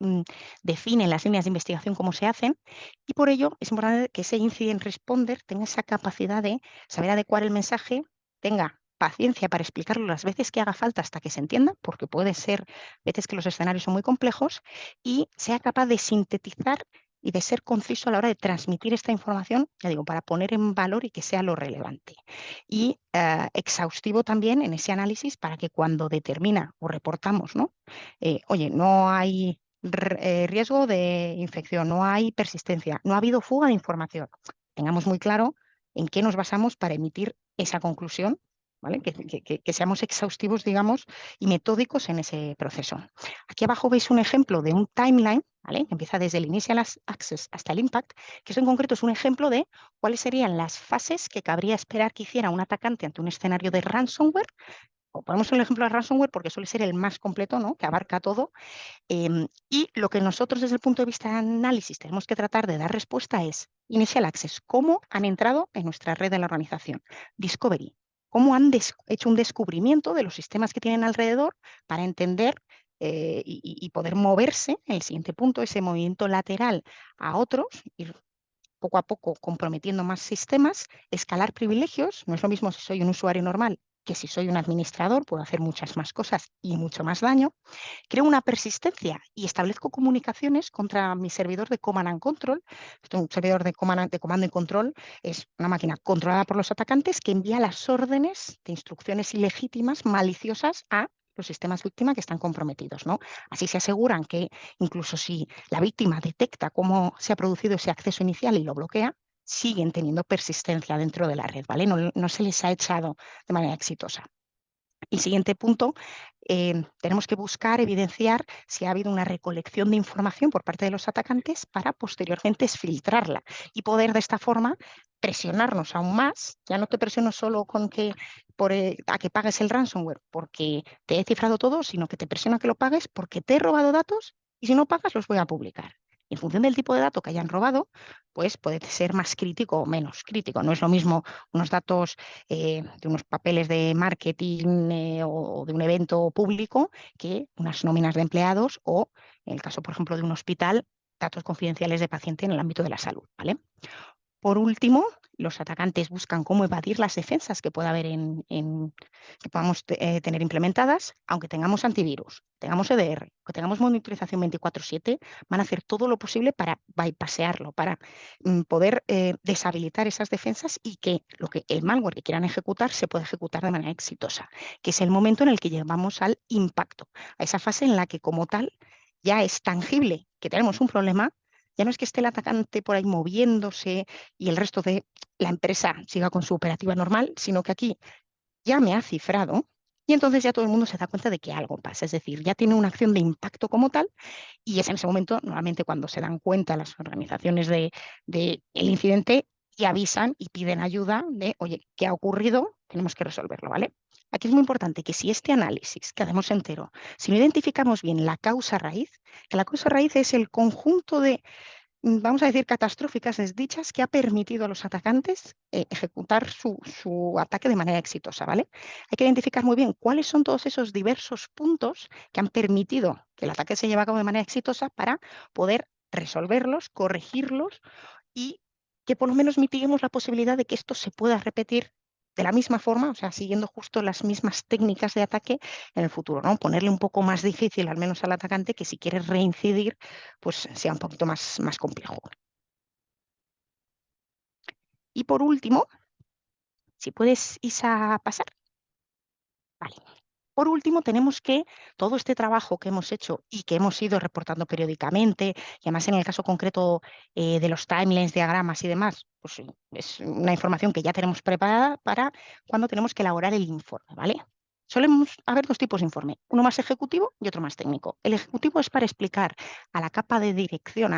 definen las líneas de investigación, cómo se hacen. Y por ello es importante que ese incident responder tenga esa capacidad de saber adecuar el mensaje, tenga paciencia para explicarlo las veces que haga falta hasta que se entienda, porque puede ser veces que los escenarios son muy complejos, y sea capaz de sintetizar y de ser conciso a la hora de transmitir esta información, ya digo, para poner en valor y que sea lo relevante. Y exhaustivo también en ese análisis para que cuando determina o reportamos, ¿no? Oye, no hay riesgo de infección, no hay persistencia, no ha habido fuga de información. Tengamos muy claro en qué nos basamos para emitir esa conclusión, ¿vale? Que seamos exhaustivos, digamos, y metódicos en ese proceso. Aquí abajo veis un ejemplo de un timeline, ¿vale?, que empieza desde el initial access hasta el impact, que eso en concreto es un ejemplo de cuáles serían las fases que cabría esperar que hiciera un atacante ante un escenario de ransomware. O ponemos el ejemplo de ransomware porque suele ser el más completo, ¿no?, que abarca todo. Y lo que nosotros desde el punto de vista de análisis tenemos que tratar de dar respuesta es initial access, cómo han entrado en nuestra red de la organización. Discovery, cómo han hecho un descubrimiento de los sistemas que tienen alrededor para entender y poder moverse en el siguiente punto, ese movimiento lateral a otros, ir poco a poco comprometiendo más sistemas, escalar privilegios. No es lo mismo si soy un usuario normal que si soy un administrador, puedo hacer muchas más cosas y mucho más daño. Creo una persistencia y establezco comunicaciones contra mi servidor de Command and Control. Un servidor de comando y control es una máquina controlada por los atacantes que envía las órdenes de instrucciones ilegítimas, maliciosas a los sistemas víctima que están comprometidos, ¿no? Así se aseguran que incluso si la víctima detecta cómo se ha producido ese acceso inicial y lo bloquea, siguen teniendo persistencia dentro de la red, ¿vale? No se les ha echado de manera exitosa. El siguiente punto, tenemos que buscar, evidenciar si ha habido una recolección de información por parte de los atacantes para posteriormente filtrarla y poder de esta forma presionarnos aún más. Ya no te presiono solo con que a que pagues el ransomware porque te he cifrado todo, sino que te presiono a que lo pagues porque te he robado datos y si no pagas los voy a publicar. En función del tipo de dato que hayan robado, pues puede ser más crítico o menos crítico. No es lo mismo unos datos de unos papeles de marketing o de un evento público que unas nóminas de empleados o, en el caso, por ejemplo, de un hospital, datos confidenciales de paciente en el ámbito de la salud, ¿vale? Por último, los atacantes buscan cómo evadir las defensas que pueda haber que podamos tener implementadas, aunque tengamos antivirus, tengamos EDR, que tengamos monitorización 24/7, van a hacer todo lo posible para bypassearlo, para poder deshabilitar esas defensas y que el malware que quieran ejecutar se pueda ejecutar de manera exitosa, que es el momento en el que llegamos al impacto, a esa fase en la que como tal ya es tangible que tenemos un problema. Ya no es que esté el atacante por ahí moviéndose y el resto de la empresa siga con su operativa normal, sino que aquí ya me ha cifrado, Y entonces ya todo el mundo se da cuenta de que algo pasa, es decir, ya tiene una acción de impacto como tal y es en ese momento, normalmente cuando se dan cuenta las organizaciones de el incidente y avisan y piden ayuda de, oye, ¿qué ha ocurrido? Tenemos que resolverlo, ¿vale? Aquí es muy importante que si este análisis que hacemos entero, si no identificamos bien la causa raíz, que la causa raíz es el conjunto de vamos a decir, catastróficas desdichas que ha permitido a los atacantes ejecutar su ataque de manera exitosa, ¿vale? Hay que identificar muy bien cuáles son todos esos diversos puntos que han permitido que el ataque se lleve a cabo de manera exitosa para poder resolverlos, corregirlos y que por lo menos mitiguemos la posibilidad de que esto se pueda repetir de la misma forma, o sea, siguiendo justo las mismas técnicas de ataque en el futuro, ¿no? Ponerle un poco más difícil, al menos al atacante, que si quiere reincidir, pues sea un poquito más complejo. Y por último, si puedes, Isa, pasar. Vale. Por último, tenemos que todo este trabajo que hemos hecho y que hemos ido reportando periódicamente, y además en el caso concreto de los timelines, diagramas y demás, pues es una información que ya tenemos preparada para cuando tenemos que elaborar el informe, ¿vale? Solemos haber dos tipos de informe, uno más ejecutivo y otro más técnico. El ejecutivo es para explicar a la capa de dirección,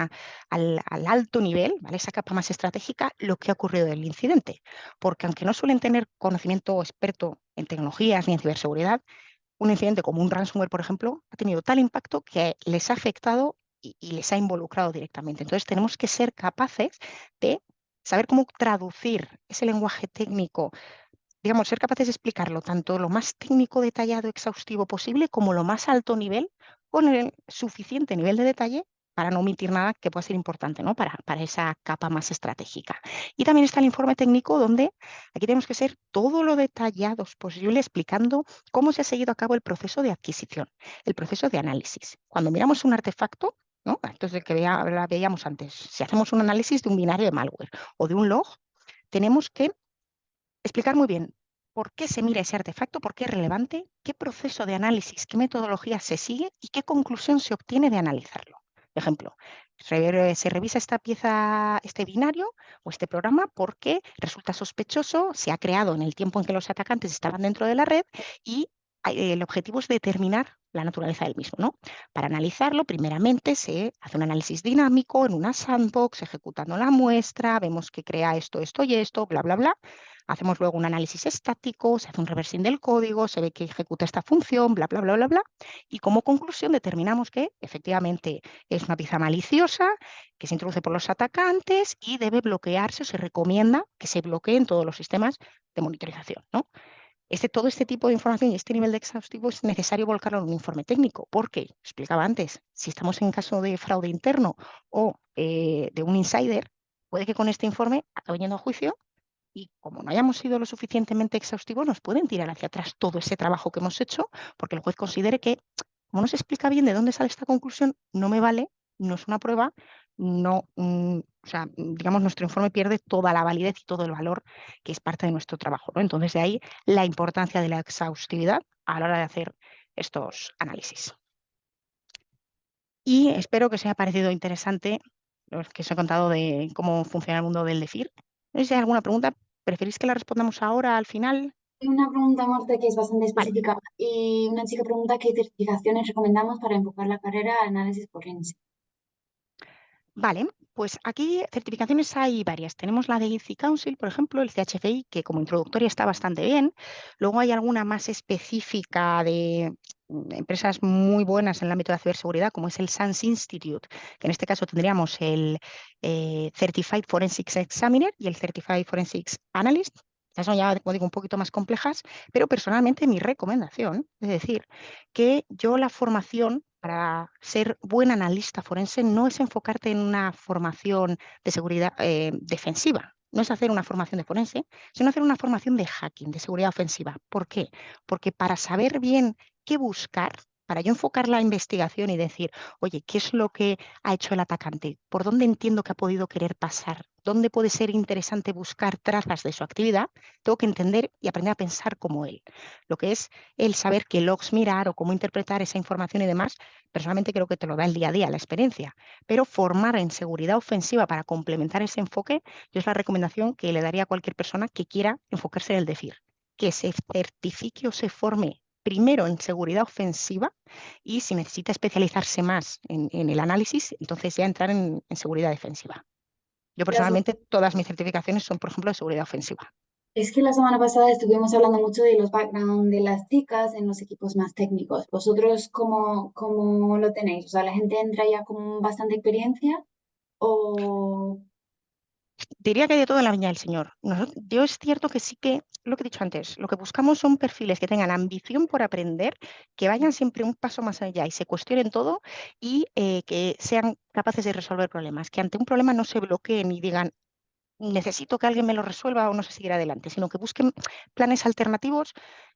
al alto nivel, ¿vale? Esa capa más estratégica, lo que ha ocurrido del incidente. Porque aunque no suelen tener conocimiento experto en tecnologías ni en ciberseguridad, un incidente como un ransomware, por ejemplo, ha tenido tal impacto que les ha afectado y les ha involucrado directamente. Entonces, tenemos que ser capaces de saber cómo traducir ese lenguaje técnico, digamos, ser capaces de explicarlo tanto lo más técnico, detallado, exhaustivo posible, como lo más alto nivel, con el suficiente nivel de detalle para no omitir nada que pueda ser importante, ¿no? Para esa capa más estratégica. Y también está el informe técnico donde aquí tenemos que ser todo lo detallados posible explicando cómo se ha seguido a cabo el proceso de adquisición, el proceso de análisis. Cuando miramos un artefacto, ¿no? Entonces, que veíamos antes, si hacemos un análisis de un binario de malware o de un log, tenemos que explicar muy bien por qué se mira ese artefacto, por qué es relevante, qué proceso de análisis, qué metodología se sigue y qué conclusión se obtiene de analizarlo. Por ejemplo, se revisa esta pieza, este binario o este programa porque resulta sospechoso, se ha creado en el tiempo en que los atacantes estaban dentro de la red y el objetivo es determinar la naturaleza del mismo, ¿no? Para analizarlo, primeramente se hace un análisis dinámico en una sandbox, ejecutando la muestra, vemos que crea esto, esto y esto, bla, bla, bla. Hacemos luego un análisis estático, se hace un reversing del código, se ve que ejecuta esta función, bla, bla, bla, bla, bla. Y como conclusión determinamos que efectivamente es una pieza maliciosa, que se introduce por los atacantes y debe bloquearse o se recomienda que se bloqueen todos los sistemas de monitorización, ¿no? Todo este tipo de información y este nivel de exhaustivo es necesario volcarlo en un informe técnico, porque, explicaba antes, si estamos en caso de fraude interno o de un insider, puede que con este informe acabe yendo a juicio y como no hayamos sido lo suficientemente exhaustivos, nos pueden tirar hacia atrás todo ese trabajo que hemos hecho, porque el juez considere que, como no se explica bien de dónde sale esta conclusión, no me vale, no es una prueba, no, o sea, digamos, nuestro informe pierde toda la validez y todo el valor que es parte de nuestro trabajo, ¿no? Entonces, de ahí la importancia de la exhaustividad a la hora de hacer estos análisis. Y espero que os haya parecido interesante lo que os he contado de cómo funciona el mundo del DEFIR. No sé si hay alguna pregunta. ¿Preferís que la respondamos ahora, al final? Hay una pregunta, Marta, que es bastante Vale, específica y una chica pregunta qué certificaciones recomendamos para enfocar la carrera a análisis forense. vale. Pues aquí certificaciones hay varias. Tenemos la de ITHY Council, por ejemplo, el CHFI, que como introductoria está bastante bien. Luego hay alguna más específica de empresas muy buenas en el ámbito de la ciberseguridad, como es el SANS Institute, que en este caso tendríamos el Certified Forensics Examiner y el Certified Forensics Analyst. Estas son ya, como digo, un poquito más complejas, pero personalmente mi recomendación es decir que yo la formación para ser buen analista forense no es enfocarte en una formación de seguridad defensiva. No es hacer una formación de forense, sino hacer una formación de hacking, de seguridad ofensiva. ¿Por qué? Porque para saber bien qué buscar, para yo enfocar la investigación y decir, oye, ¿qué es lo que ha hecho el atacante? ¿Por dónde entiendo que ha podido querer pasar? ¿Dónde puede ser interesante buscar trazas de su actividad? Tengo que entender y aprender a pensar como él. Lo que es el saber qué logs mirar o cómo interpretar esa información y demás, personalmente creo que te lo da el día a día, la experiencia. Pero formar en seguridad ofensiva para complementar ese enfoque, yo es la recomendación que le daría a cualquier persona que quiera enfocarse en el DEFIR, que se certifique o se forme primero en seguridad ofensiva y si necesita especializarse más en el análisis, entonces ya entrar en seguridad defensiva. Yo personalmente todas mis certificaciones son, por ejemplo, de seguridad ofensiva. Es que la semana pasada estuvimos hablando mucho de los background de las chicas en los equipos más técnicos. ¿Vosotros cómo lo tenéis? O sea, ¿la gente entra ya con bastante experiencia o...? Diría que hay de todo en la viña del Señor. Yo es cierto que sí que, lo que he dicho antes, lo que buscamos son perfiles que tengan ambición por aprender, que vayan siempre un paso más allá y se cuestionen todo y que sean capaces de resolver problemas, que ante un problema no se bloqueen y digan, necesito que alguien me lo resuelva o no sé seguir adelante, sino que busquen planes alternativos,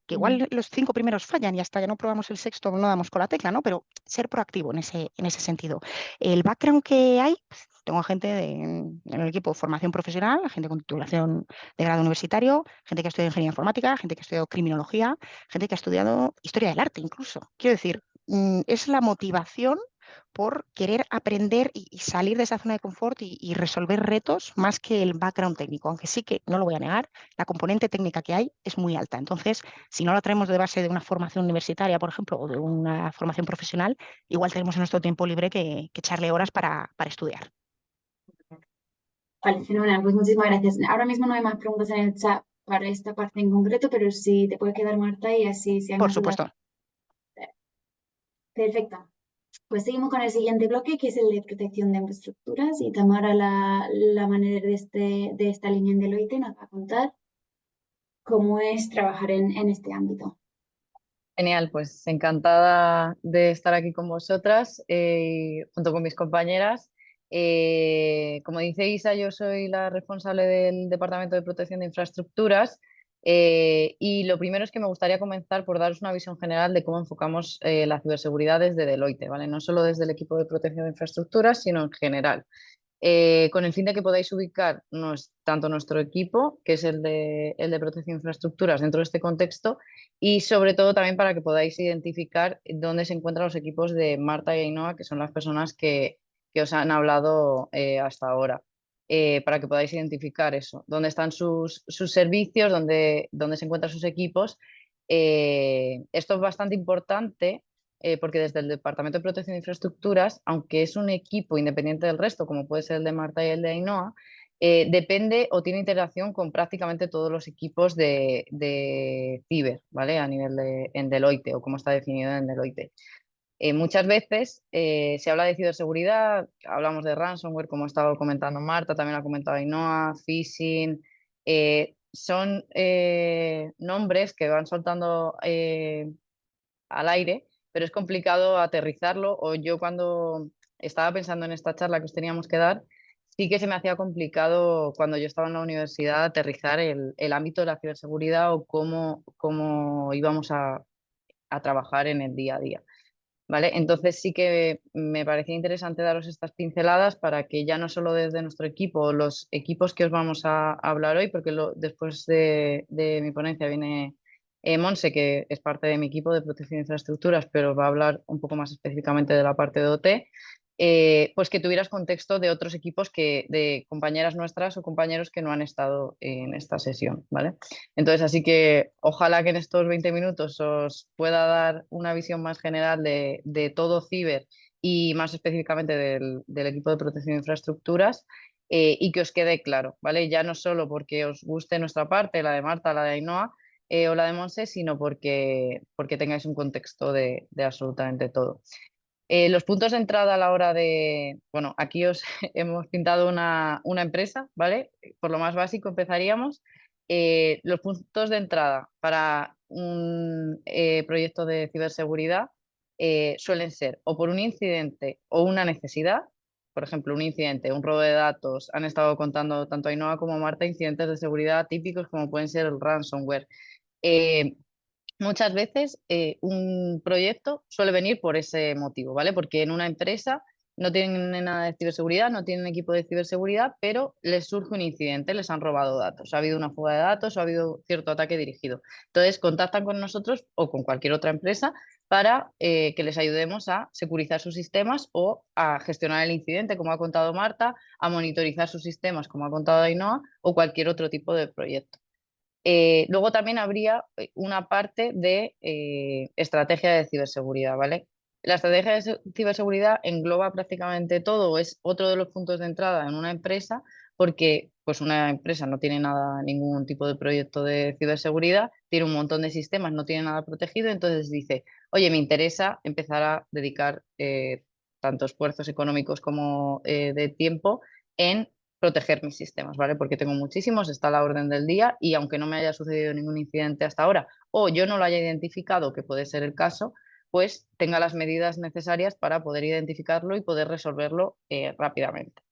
que igual los 5 primeros fallan y hasta ya no probamos el sexto, no damos con la tecla, ¿no? Pero ser proactivo en ese sentido. El background que hay, tengo gente en el equipo de formación profesional, gente con titulación de grado universitario, gente que ha estudiado ingeniería informática, gente que ha estudiado criminología, gente que ha estudiado historia del arte incluso. Quiero decir, es la motivación por querer aprender y salir de esa zona de confort y resolver retos más que el background técnico, aunque sí que, no lo voy a negar, la componente técnica que hay es muy alta. Entonces, si no la traemos de base de una formación universitaria, por ejemplo, o de una formación profesional, igual tenemos en nuestro tiempo libre que echarle horas para estudiar. Vale, fenomenal, pues muchísimas gracias. Ahora mismo no hay más preguntas en el chat para esta parte en concreto, pero si te puede quedar, Marta, y así si hay Por más dudas. supuesto. Perfecto. Pues seguimos con el siguiente bloque, que es el de protección de infraestructuras, y Tamara, la manager de esta línea en Deloitte, nos va a contar cómo es trabajar en este ámbito. Genial, pues encantada de estar aquí con vosotras, junto con mis compañeras. Como dice Isa, yo soy la responsable del Departamento de Protección de Infraestructuras, y lo primero es que me gustaría comenzar por daros una visión general de cómo enfocamos la ciberseguridad desde Deloitte, ¿vale? No solo desde el equipo de protección de infraestructuras, sino en general. Con el fin de que podáis ubicar tanto nuestro equipo, que es el de protección de infraestructuras, dentro de este contexto, y sobre todo también para que podáis identificar dónde se encuentran los equipos de Marta y Ainhoa, que son las personas que os han hablado hasta ahora, para que podáis identificar eso, dónde están sus servicios, dónde se encuentran sus equipos. Esto es bastante importante porque desde el Departamento de Protección de Infraestructuras, aunque es un equipo independiente del resto, como puede ser el de Marta y el de Ainhoa, depende o tiene interacción con prácticamente todos los equipos de ciber, ¿vale? A nivel en Deloitte, o como está definido en Deloitte. Muchas veces se habla de ciberseguridad, hablamos de ransomware, como ha estado comentando Marta, también ha comentado Ainhoa, phishing. Son nombres que van soltando al aire, pero es complicado aterrizarlo, o yo cuando estaba pensando en esta charla que os teníamos que dar, sí que se me hacía complicado cuando yo estaba en la universidad aterrizar el ámbito de la ciberseguridad o cómo íbamos a trabajar en el día a día. ¿Vale? Entonces sí que me parecía interesante daros estas pinceladas para que ya no solo desde nuestro equipo, los equipos que os vamos a hablar hoy, porque después de mi ponencia viene Monse, que es parte de mi equipo de protección de infraestructuras, pero va a hablar un poco más específicamente de la parte de OT, pues que tuvieras contexto de otros equipos de compañeras nuestras o compañeros que no han estado en esta sesión, ¿vale? Entonces, así que ojalá que en estos 20 minutos os pueda dar una visión más general de todo ciber y más específicamente del equipo de protección de infraestructuras, y que os quede claro, ¿vale? Ya no solo porque os guste nuestra parte, la de Marta, la de Ainhoa o la de Monse, sino porque tengáis un contexto de absolutamente todo. Los puntos de entrada a la hora bueno, aquí os hemos pintado una empresa, ¿vale? Por lo más básico empezaríamos. Los puntos de entrada para un proyecto de ciberseguridad suelen ser o por un incidente o una necesidad. Por ejemplo, un incidente, un robo de datos. Han estado contando tanto Ainhoa como Marta incidentes de seguridad típicos como pueden ser el ransomware. Eh, Muchas veces un proyecto suele venir por ese motivo, ¿vale? Porque en una empresa no tienen nada de ciberseguridad, no tienen equipo de ciberseguridad, pero les surge un incidente, les han robado datos, ha habido una fuga de datos o ha habido cierto ataque dirigido. Entonces contactan con nosotros o con cualquier otra empresa para que les ayudemos a securizar sus sistemas o a gestionar el incidente, como ha contado Marta, a monitorizar sus sistemas, como ha contado Ainhoa, o cualquier otro tipo de proyecto. Luego también habría una parte de estrategia de ciberseguridad, ¿vale? La estrategia de ciberseguridad engloba prácticamente todo, es otro de los puntos de entrada en una empresa, porque pues una empresa no tiene nada, ningún tipo de proyecto de ciberseguridad, tiene un montón de sistemas, no tiene nada protegido, entonces dice, oye, me interesa empezar a dedicar tanto esfuerzos económicos como de tiempo en proteger mis sistemas, ¿vale? Porque tengo muchísimos, está a la orden del día y aunque no me haya sucedido ningún incidente hasta ahora o yo no lo haya identificado, que puede ser el caso, pues tenga las medidas necesarias para poder identificarlo y poder resolverlo rápidamente.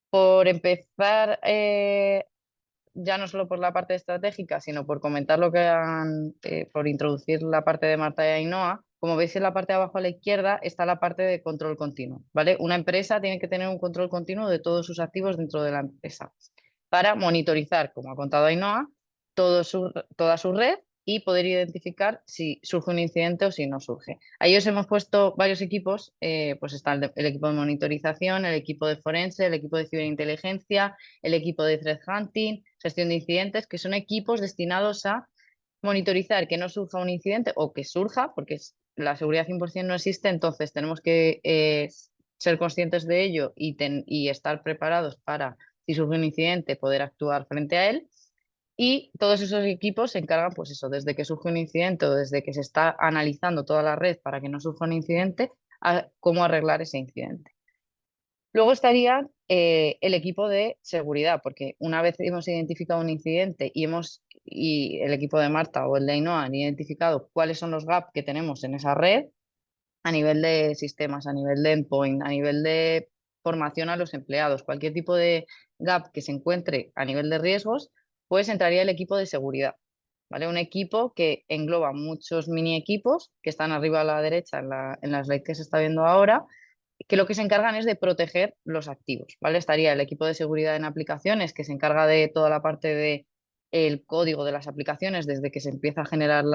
Por empezar, ya no solo por la parte estratégica, sino por comentar lo que han, por introducir la parte de Marta y Ainhoa, como veis en la parte de abajo a la izquierda está la parte de control continuo, ¿vale? Una empresa tiene que tener un control continuo de todos sus activos dentro de la empresa para monitorizar, como ha contado Ainhoa, toda su red y poder identificar si surge un incidente o si no surge. Ahí os hemos puesto varios equipos, pues está el equipo de monitorización, el equipo de forense, el equipo de ciberinteligencia, el equipo de threat hunting, gestión de incidentes, que son equipos destinados a monitorizar que no surja un incidente o que surja, porque la seguridad 100% no existe, entonces tenemos que ser conscientes de ello y estar preparados para, si surge un incidente, poder actuar frente a él. Y todos esos equipos se encargan, pues eso, desde que surge un incidente o desde que se está analizando toda la red para que no surja un incidente, a cómo arreglar ese incidente. Luego estaría el equipo de seguridad, porque una vez hemos identificado un incidente y el equipo de Marta o el de Ainhoa han identificado cuáles son los gaps que tenemos en esa red a nivel de sistemas, a nivel de endpoint, a nivel de formación a los empleados, cualquier tipo de gap que se encuentre a nivel de riesgos, pues entraría el equipo de seguridad. ¿Vale? Un equipo que engloba muchos mini equipos que están arriba a la derecha en la slide que se está viendo ahora, que lo que se encargan es de proteger los activos, ¿vale? Estaría el equipo de seguridad en aplicaciones, que se encarga de toda la parte de el código de las aplicaciones desde que se empieza a generar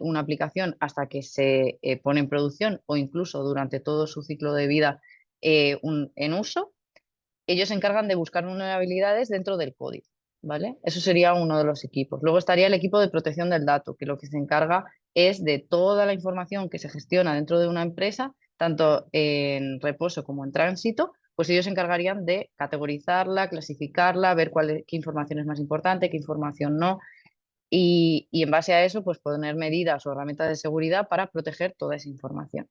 una aplicación hasta que se pone en producción o incluso durante todo su ciclo de vida en uso. Ellos se encargan de buscar vulnerabilidades dentro del código, ¿vale? Eso sería uno de los equipos. Luego estaría el equipo de protección del dato, que lo que se encarga es de toda la información que se gestiona dentro de una empresa, tanto en reposo como en tránsito, pues ellos se encargarían de categorizarla, clasificarla, ver qué información es más importante, qué información no, y en base a eso, pues poner medidas o herramientas de seguridad para proteger toda esa información.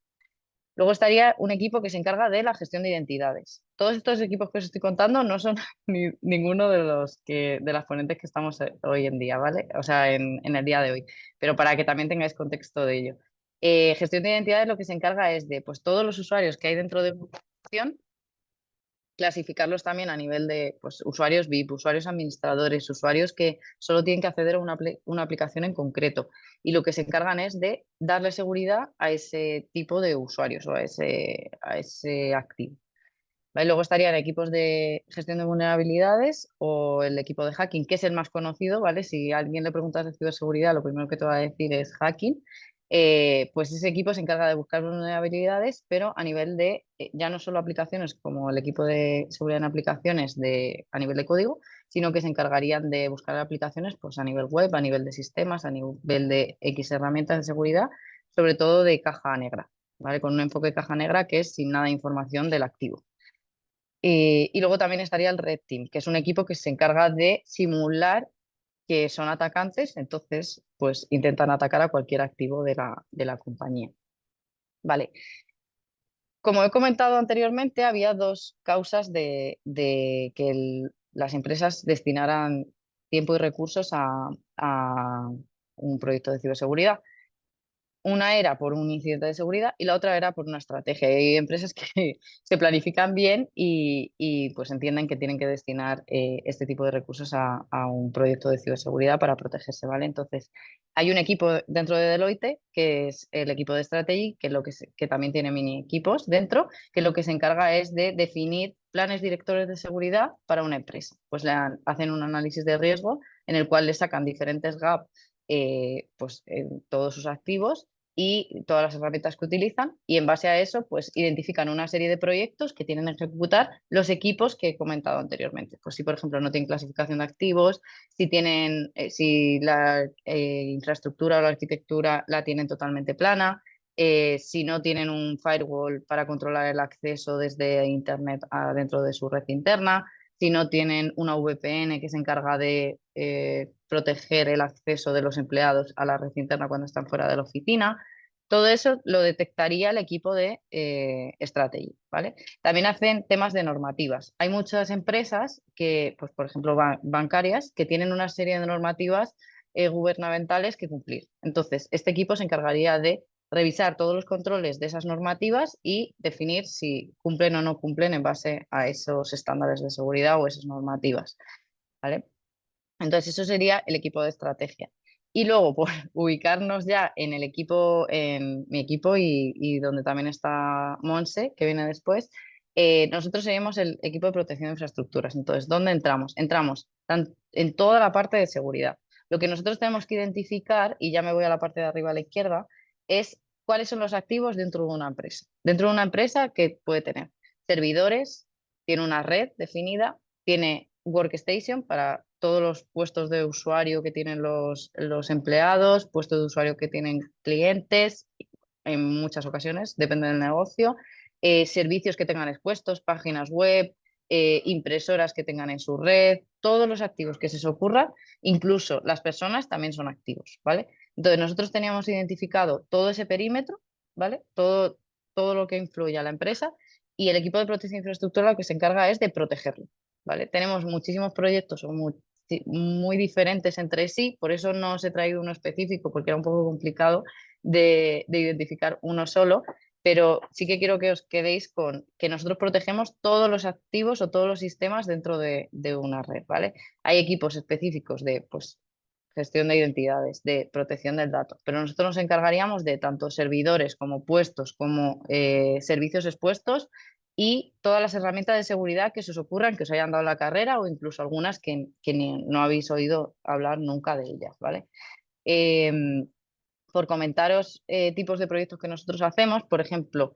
Luego estaría un equipo que se encarga de la gestión de identidades. Todos estos equipos que os estoy contando no son ninguno de las ponentes que estamos hoy en día, ¿vale? O sea, en el día de hoy. Pero para que también tengáis contexto de ello. Gestión de identidades lo que se encarga es de pues, todos los usuarios que hay dentro de una aplicación, clasificarlos también a nivel de pues, usuarios VIP, usuarios administradores, usuarios que solo tienen que acceder a una aplicación en concreto. Y lo que se encargan es de darle seguridad a ese tipo de usuarios o a ese activo. ¿Vale? Luego estarían equipos de gestión de vulnerabilidades o el equipo de hacking, que es el más conocido, ¿vale? Si a alguien le preguntas de ciberseguridad, lo primero que te va a decir es hacking. Pues ese equipo se encarga de buscar vulnerabilidades, pero a nivel de ya no solo aplicaciones como el equipo de seguridad en aplicaciones a nivel de código, sino que se encargarían de buscar aplicaciones pues, a nivel web, a nivel de sistemas, a nivel de X herramientas de seguridad, sobre todo de caja negra, ¿vale? Con un enfoque de caja negra que es sin nada de información del activo. Y luego también estaría el Red Team, que es un equipo que se encarga de simular que son atacantes, entonces pues intentan atacar a cualquier activo de la compañía. Vale. Como he comentado anteriormente, había dos causas de que las empresas destinaran tiempo y recursos a un proyecto de ciberseguridad. Una era por un incidente de seguridad y la otra era por una estrategia. Hay empresas que se planifican bien y pues entienden que tienen que destinar este tipo de recursos a un proyecto de ciberseguridad para protegerse, ¿vale? Entonces, hay un equipo dentro de Deloitte, que es el equipo de Strategy, que también tiene mini equipos dentro, que lo que se encarga es de definir planes directores de seguridad para una empresa. Pues hacen un análisis de riesgo en el cual le sacan diferentes gaps pues, en todos sus activos y todas las herramientas que utilizan, y en base a eso pues identifican una serie de proyectos que tienen que ejecutar los equipos que he comentado anteriormente. Pues si por ejemplo no tienen clasificación de activos, si tienen, si la infraestructura o la arquitectura la tienen totalmente plana, si no tienen un firewall para controlar el acceso desde Internet dentro de su red interna, si no tienen una VPN que se encarga de proteger el acceso de los empleados a la red interna cuando están fuera de la oficina. Todo eso lo detectaría el equipo de strategy, ¿vale? También hacen temas de normativas. Hay muchas empresas que, pues, por ejemplo, bancarias, que tienen una serie de normativas gubernamentales que cumplir. Entonces, este equipo se encargaría de revisar todos los controles de esas normativas y definir si cumplen o no cumplen en base a esos estándares de seguridad o esas normativas, ¿vale? Entonces, eso sería el equipo de estrategia. Y luego, por ubicarnos ya en el equipo, en mi equipo y donde también está Monse, que viene después, nosotros seríamos el equipo de protección de infraestructuras. Entonces, ¿dónde entramos? Entramos en toda la parte de seguridad. Lo que nosotros tenemos que identificar, y ya me voy a la parte de arriba a la izquierda, es cuáles son los activos dentro de una empresa. Dentro de una empresa que puede tener servidores, tiene una red definida, tiene workstation para todos los puestos de usuario que tienen los empleados, puestos de usuario que tienen clientes, en muchas ocasiones, depende del negocio, servicios que tengan expuestos, páginas web, impresoras que tengan en su red, todos los activos que se os ocurra, incluso las personas también son activos, ¿vale? Entonces nosotros teníamos identificado todo ese perímetro, ¿vale? Todo lo que influye a la empresa y el equipo de protección de infraestructura lo que se encarga es de protegerlo, ¿vale? Tenemos muchísimos proyectos muy diferentes entre sí, por eso no os he traído uno específico porque era un poco complicado de identificar uno solo, pero sí que quiero que os quedéis con que nosotros protegemos todos los activos o todos los sistemas dentro de una red, ¿vale? Hay equipos específicos de pues, gestión de identidades, de protección del dato, pero nosotros nos encargaríamos de tanto servidores como puestos, como servicios expuestos y todas las herramientas de seguridad que se os ocurran, que os hayan dado la carrera o incluso algunas que no habéis oído hablar nunca de ellas, ¿vale? Por comentaros tipos de proyectos que nosotros hacemos, por ejemplo,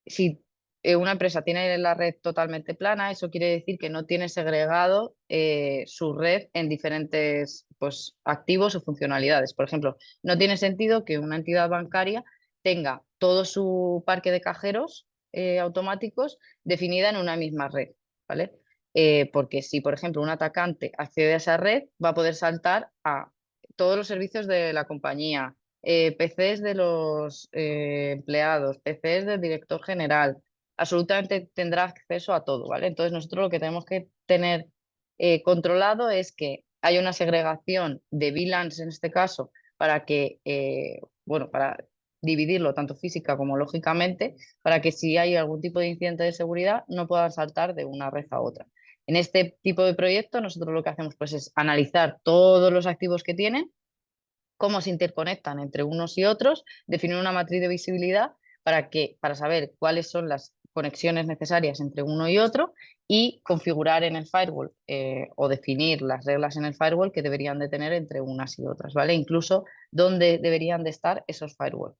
si una empresa tiene la red totalmente plana, eso quiere decir que no tiene segregado su red en diferentes pues, activos o funcionalidades. Por ejemplo, no tiene sentido que una entidad bancaria tenga todo su parque de cajeros automáticos definida en una misma red, ¿vale? Porque si, por ejemplo, un atacante accede a esa red, va a poder saltar a todos los servicios de la compañía, PCs de los empleados, PCs del director general, absolutamente tendrá acceso a todo, ¿vale? Entonces nosotros lo que tenemos que tener controlado es que haya una segregación de VLANs en este caso para que, bueno, para dividirlo tanto física como lógicamente, para que si hay algún tipo de incidente de seguridad no puedan saltar de una red a otra. En este tipo de proyecto nosotros lo que hacemos pues es analizar todos los activos que tienen, cómo se interconectan entre unos y otros, definir una matriz de visibilidad para saber cuáles son las conexiones necesarias entre uno y otro y configurar en el firewall o definir las reglas en el firewall que deberían de tener entre unas y otras, ¿vale? Incluso dónde deberían de estar esos firewalls.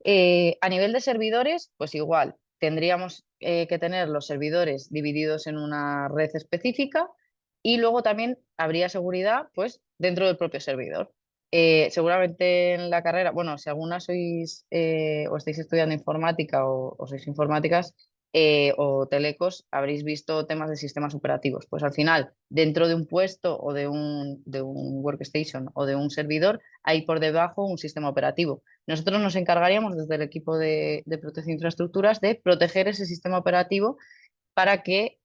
A nivel de servidores, pues igual, tendríamos que tener los servidores divididos en una red específica y luego también habría seguridad pues, dentro del propio servidor. Seguramente en la carrera, bueno, si alguna sois o estáis estudiando informática o sois informáticas o telecos, habréis visto temas de sistemas operativos. Pues al final, dentro de un puesto o de un workstation o de un servidor, hay por debajo un sistema operativo. Nosotros nos encargaríamos desde el equipo de protección de infraestructuras de proteger ese sistema operativo para que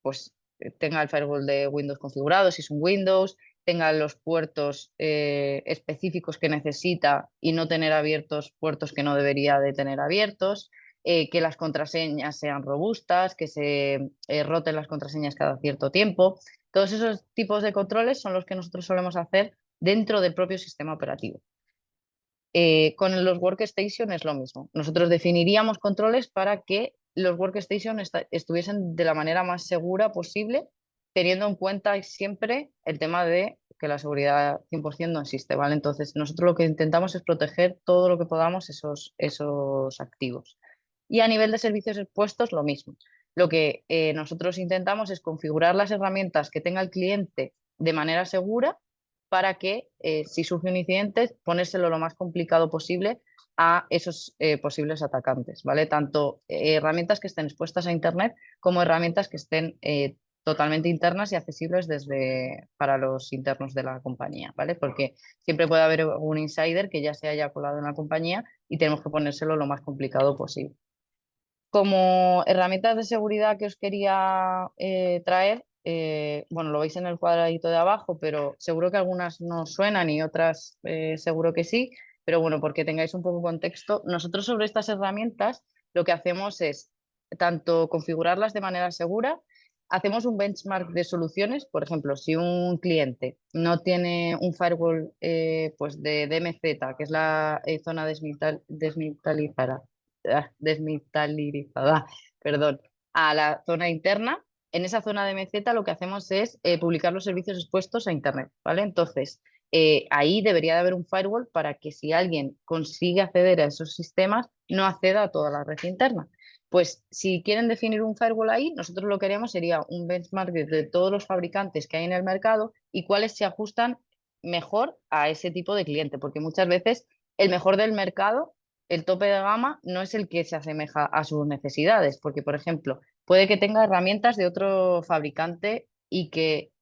pues, tenga el firewall de Windows configurado, si es un Windows, tenga los puertos específicos que necesita y no tener abiertos puertos que no debería de tener abiertos, que las contraseñas sean robustas, que se roten las contraseñas cada cierto tiempo. Todos esos tipos de controles son los que nosotros solemos hacer dentro del propio sistema operativo. Con los workstation es lo mismo. Nosotros definiríamos controles para que los workstation estuviesen de la manera más segura posible, teniendo en cuenta siempre el tema de que la seguridad 100% no existe, ¿vale? Entonces, nosotros lo que intentamos es proteger todo lo que podamos esos activos. Y a nivel de servicios expuestos, lo mismo. Lo que nosotros intentamos es configurar las herramientas que tenga el cliente de manera segura para que, si surge un incidente, ponérselo lo más complicado posible a esos posibles atacantes, ¿vale? Tanto herramientas que estén expuestas a Internet como herramientas que estén totalmente internas y accesibles para los internos de la compañía, ¿vale? Porque siempre puede haber un insider que ya se haya colado en la compañía y tenemos que ponérselo lo más complicado posible. Como herramientas de seguridad que os quería traer, bueno, lo veis en el cuadradito de abajo, pero seguro que algunas no suenan y otras seguro que sí, pero bueno, porque tengáis un poco contexto, nosotros sobre estas herramientas lo que hacemos es tanto configurarlas de manera segura, hacemos un benchmark de soluciones, por ejemplo, si un cliente no tiene un firewall pues de DMZ, que es la zona desmilitarizada, perdón, a la zona interna. En esa zona de MZ lo que hacemos es publicar los servicios expuestos a Internet, ¿vale? Entonces, ahí debería de haber un firewall para que si alguien consigue acceder a esos sistemas, no acceda a toda la red interna. Pues si quieren definir un firewall ahí, nosotros lo que haríamos sería un benchmark de todos los fabricantes que hay en el mercado y cuáles se ajustan mejor a ese tipo de cliente, porque muchas veces el mejor del mercado, el tope de gama, no es el que se asemeja a sus necesidades, porque, por ejemplo, puede que tenga herramientas de otro fabricante y que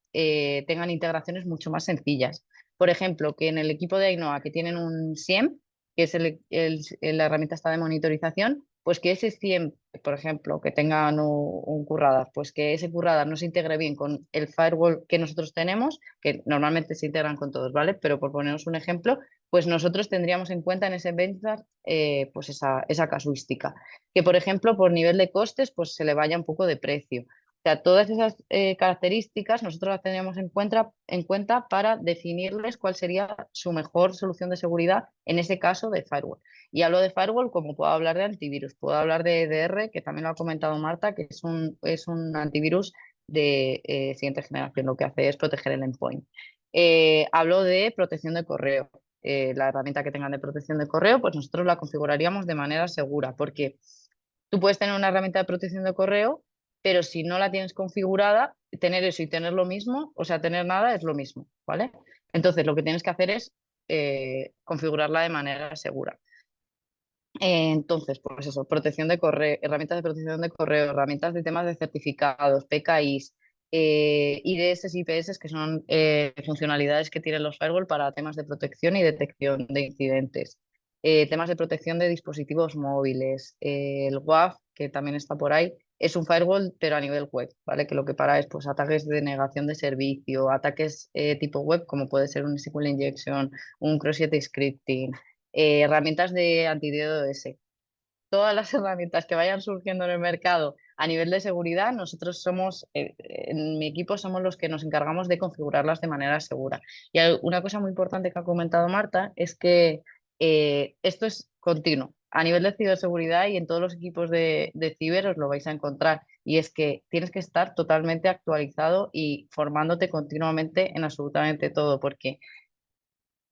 tengan integraciones mucho más sencillas. Por ejemplo, que en el equipo de Ainhoa que tienen un SIEM, que es la herramienta esta de monitorización, pues que ese SIEM, por ejemplo, que tengan un currada, pues que ese currada no se integre bien con el firewall que nosotros tenemos, que normalmente se integran con todos, ¿vale? Pero por ponernos un ejemplo, pues nosotros tendríamos en cuenta en ese benchmark pues esa casuística. Que, por ejemplo, por nivel de costes, pues se le vaya un poco de precio. O sea, todas esas características nosotros las tendríamos en cuenta para definirles cuál sería su mejor solución de seguridad en ese caso de firewall. Y hablo de firewall como puedo hablar de antivirus, puedo hablar de EDR, que también lo ha comentado Marta, que es un antivirus de siguiente generación, lo que hace es proteger el endpoint. Hablo de protección de correo. La herramienta que tengan de protección de correo, pues nosotros la configuraríamos de manera segura, porque tú puedes tener una herramienta de protección de correo, pero si no la tienes configurada, tener eso y tener lo mismo, o sea, tener nada es lo mismo, ¿vale? Entonces, lo que tienes que hacer es configurarla de manera segura. Entonces, pues eso, protección de correo, herramientas de protección de correo, herramientas de temas de certificados, PKIs, IDS, IPS, que son funcionalidades que tienen los firewall para temas de protección y detección de incidentes. Temas de protección de dispositivos móviles, el WAF, que también está por ahí, es un firewall, pero a nivel web, ¿vale? Que lo que para es pues, ataques de negación de servicio, ataques tipo web, como puede ser un SQL injection, un cross-site scripting, herramientas de anti-DDoS. Todas las herramientas que vayan surgiendo en el mercado a nivel de seguridad, nosotros somos, en mi equipo, somos los que nos encargamos de configurarlas de manera segura. Y una cosa muy importante que ha comentado Marta es que esto es continuo. A nivel de ciberseguridad y en todos los equipos de ciber os lo vais a encontrar. Y es que tienes que estar totalmente actualizado y formándote continuamente en absolutamente todo, porque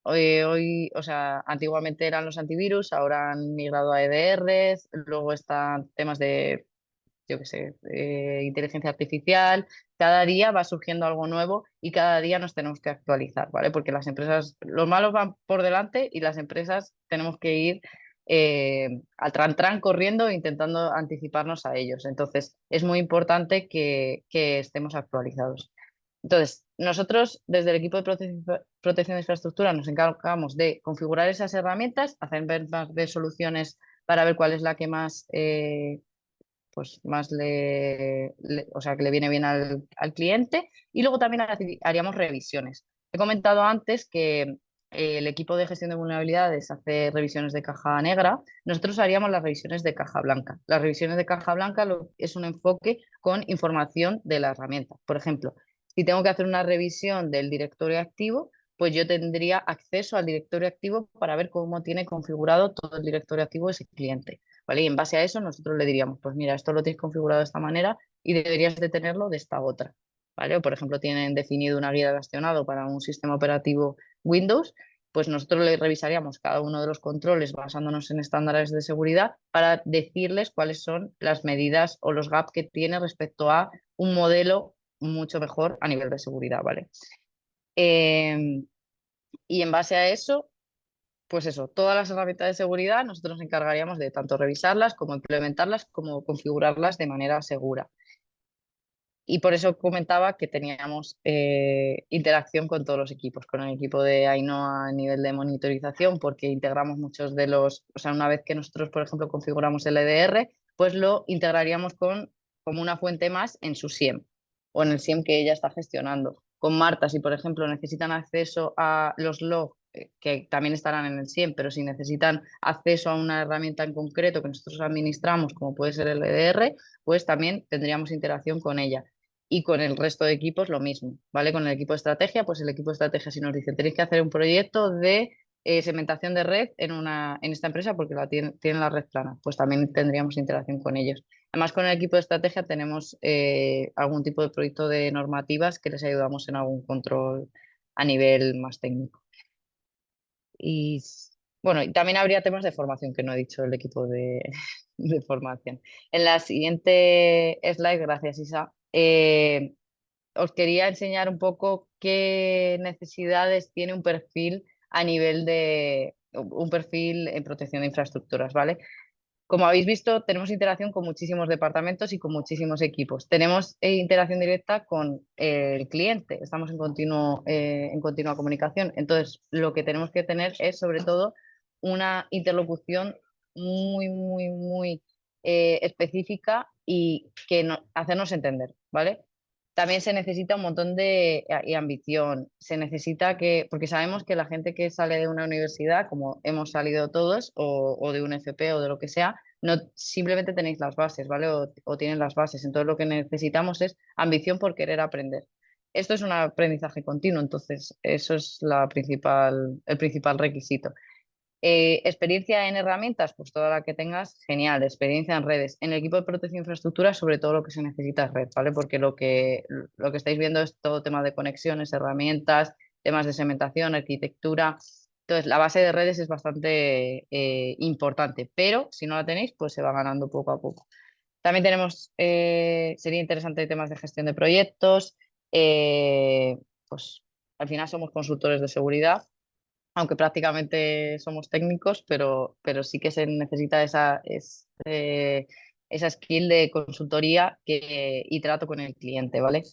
hoy, o sea, antiguamente eran los antivirus, ahora han migrado a EDRs, luego están temas de, yo qué sé, inteligencia artificial. Cada día va surgiendo algo nuevo y cada día nos tenemos que actualizar, ¿vale? Porque las empresas, los malos van por delante y las empresas tenemos que ir al tran corriendo e intentando anticiparnos a ellos. Entonces, es muy importante que estemos actualizados. Entonces, nosotros desde el equipo de protección de infraestructura nos encargamos de configurar esas herramientas, hacer benchmark de soluciones para ver cuál es la que más, pues más o sea, que le viene bien al cliente, y luego también haríamos revisiones. He comentado antes que el equipo de gestión de vulnerabilidades hace revisiones de caja negra, nosotros haríamos las revisiones de caja blanca. Las revisiones de caja blanca es un enfoque con información de la herramienta. Por ejemplo, si tengo que hacer una revisión del directorio activo, pues yo tendría acceso al directorio activo para ver cómo tiene configurado todo el directorio activo de ese cliente, ¿vale? Y en base a eso nosotros le diríamos, pues mira, esto lo tienes configurado de esta manera y deberías de tenerlo de esta otra. ¿vale? O por ejemplo tienen definido una guía de bastionado para un sistema operativo Windows, pues nosotros le revisaríamos cada uno de los controles basándonos en estándares de seguridad para decirles cuáles son las medidas o los gaps que tiene respecto a un modelo mucho mejor a nivel de seguridad, ¿vale? Y en base a eso, pues eso, todas las herramientas de seguridad nosotros nos encargaríamos de tanto revisarlas como implementarlas como configurarlas de manera segura. Y por eso comentaba que teníamos interacción con todos los equipos, con el equipo de Ainhoa a nivel de monitorización, porque integramos muchos de los, o sea, una vez que nosotros, por ejemplo, configuramos el EDR, pues lo integraríamos como una fuente más en su SIEM o en el SIEM que ella está gestionando. Con Marta, si por ejemplo necesitan acceso a los logs, que también estarán en el SIEM, pero si necesitan acceso a una herramienta en concreto que nosotros administramos, como puede ser el EDR, pues también tendríamos interacción con ella. Y con el resto de equipos lo mismo, ¿vale? Con el equipo de estrategia, pues el equipo de estrategia si nos dice tenéis que hacer un proyecto de segmentación de red en esta empresa porque tienen la red plana, pues también tendríamos interacción con ellos. Además, con el equipo de estrategia tenemos algún tipo de proyecto de normativas que les ayudamos en algún control a nivel más técnico. Y bueno, y también habría temas de formación que no he dicho el equipo de formación. En la siguiente slide, gracias Isa, os quería enseñar un poco qué necesidades tiene un perfil a nivel de un perfil en protección de infraestructuras, ¿vale? Como habéis visto, tenemos interacción con muchísimos departamentos y con muchísimos equipos. Tenemos interacción directa con el cliente, estamos en continua comunicación. Entonces, lo que tenemos que tener es, sobre todo, una interlocución muy específica y hacernos entender, ¿vale? También se necesita un montón de y ambición. Se necesita porque sabemos que la gente que sale de una universidad, como hemos salido todos, o de un FP o de lo que sea, no simplemente tenéis las bases, ¿vale? O tienen las bases. Entonces lo que necesitamos es ambición por querer aprender. Esto es un aprendizaje continuo, entonces eso es el principal requisito. Experiencia en herramientas, pues toda la que tengas, genial. Experiencia en redes. En el equipo de protección de infraestructura, sobre todo lo que se necesita es red, ¿vale? Porque lo que estáis viendo es todo tema de conexiones, herramientas, temas de segmentación, arquitectura. Entonces, la base de redes es bastante importante, pero si no la tenéis, pues se va ganando poco a poco. También sería interesante temas de gestión de proyectos. Pues al final somos consultores de seguridad, aunque prácticamente somos técnicos, pero sí que se necesita esa skill de consultoría y trato con el cliente, ¿vale?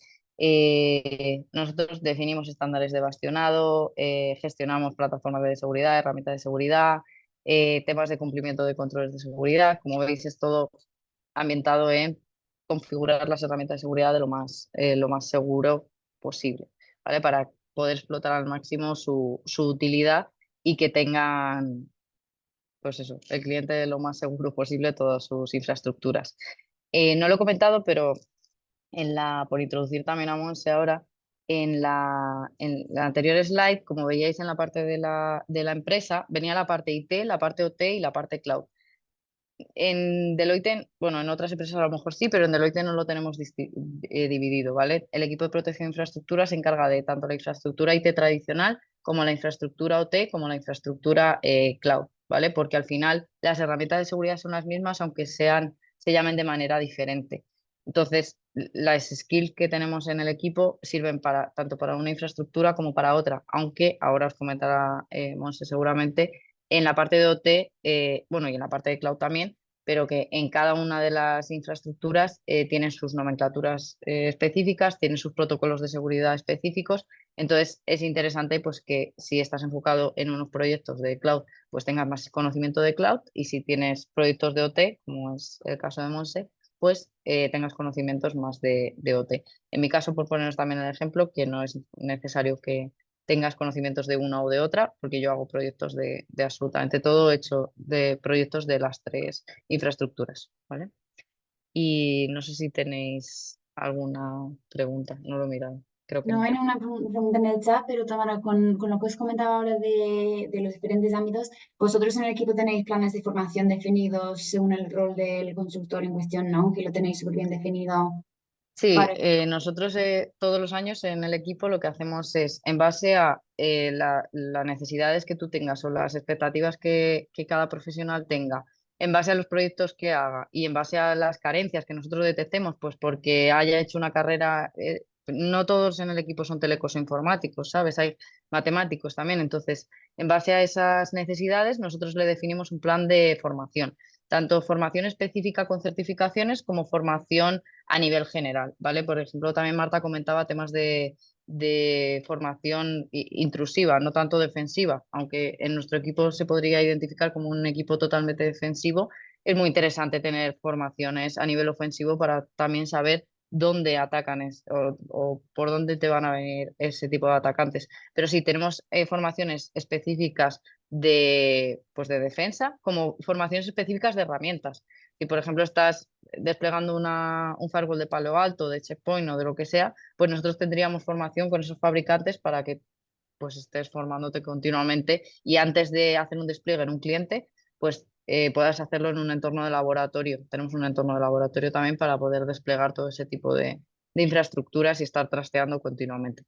Nosotros definimos estándares de bastionado, gestionamos plataformas de seguridad, herramientas de seguridad, temas de cumplimiento de controles de seguridad. Como veis, es todo ambientado en configurar las herramientas de seguridad de lo más seguro posible, ¿vale? Para poder explotar al máximo su utilidad y que tengan, pues eso, el cliente lo más seguro posible todas sus infraestructuras. No lo he comentado, pero por introducir también a Monse ahora, en la anterior slide, como veíais en la parte de la empresa, venía la parte IT, la parte OT y la parte cloud. En Deloitte, bueno, en otras empresas a lo mejor sí, pero en Deloitte no lo tenemos dividido, ¿vale? El equipo de protección de infraestructura se encarga de tanto la infraestructura IT tradicional como la infraestructura OT, como la infraestructura cloud, ¿vale? Porque al final las herramientas de seguridad son las mismas, aunque se llamen de manera diferente. Entonces, las skills que tenemos en el equipo sirven tanto para una infraestructura como para otra, aunque ahora os comentará Monse seguramente en la parte de OT, bueno, y en la parte de cloud también, pero que en cada una de las infraestructuras tienen sus nomenclaturas específicas, tienen sus protocolos de seguridad específicos. Entonces, es interesante pues, que si estás enfocado en unos proyectos de cloud, pues tengas más conocimiento de cloud, y si tienes proyectos de OT, como es el caso de Monse, pues tengas conocimientos más de OT. En mi caso, por poneros también el ejemplo, que no es necesario que tengas conocimientos de una o de otra, porque yo hago proyectos de absolutamente todo, he hecho de proyectos de las tres infraestructuras, ¿vale? Y no sé si tenéis alguna pregunta, no lo he mirado, creo que No no. hay ninguna pregunta en el chat, pero Tamara, con lo que os comentaba ahora de los diferentes ámbitos, vosotros en el equipo tenéis planes de formación definidos según el rol del consultor en cuestión, ¿no? Que lo tenéis súper bien definido. Sí, Para... nosotros todos los años en el equipo lo que hacemos es, en base a las necesidades que tú tengas o las expectativas que cada profesional tenga, en base a los proyectos que haga y en base a las carencias que nosotros detectemos, pues porque haya hecho una carrera, no todos en el equipo son telecos o informáticos, ¿sabes? Hay matemáticos también. Entonces, en base a esas necesidades, nosotros le definimos un plan de formación, tanto formación específica con certificaciones como formación a nivel general, ¿vale? Por ejemplo, también Marta comentaba temas de formación intrusiva, no tanto defensiva, aunque en nuestro equipo se podría identificar como un equipo totalmente defensivo. Es muy interesante tener formaciones a nivel ofensivo para también saber dónde atacan o por dónde te van a venir ese tipo de atacantes. Pero sí, tenemos formaciones específicas pues de defensa, como formaciones específicas de herramientas. Si, por ejemplo, estás desplegando un firewall de Palo Alto, de Checkpoint o de lo que sea, pues nosotros tendríamos formación con esos fabricantes para que pues estés formándote continuamente y antes de hacer un despliegue en un cliente, pues puedas hacerlo en un entorno de laboratorio. Tenemos un entorno de laboratorio también para poder desplegar todo ese tipo de infraestructuras y estar trasteando continuamente.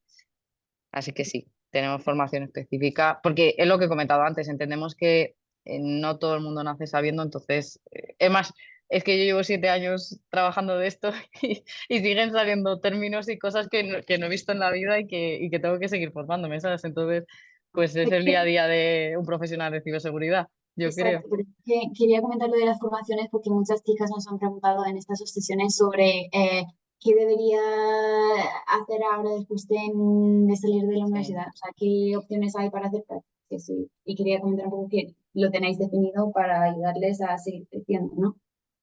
Así que sí, tenemos formación específica, porque es lo que he comentado antes, entendemos que no todo el mundo nace sabiendo, entonces, es más, es que yo llevo 7 años trabajando de esto y siguen saliendo términos y cosas que no he visto en la vida y que tengo que seguir formándome, ¿sabes? Entonces, pues es Es el que, día a día de un profesional de ciberseguridad, yo creo. exacto, pero es que quería comentar lo de las formaciones porque muchas chicas nos han preguntado en estas dos sesiones sobre qué debería hacer ahora después de salir de la Sí. universidad. O sea, qué opciones hay para hacer prácticas. Y quería comentar un poco que lo tenéis definido para ayudarles a seguir creciendo, ¿no?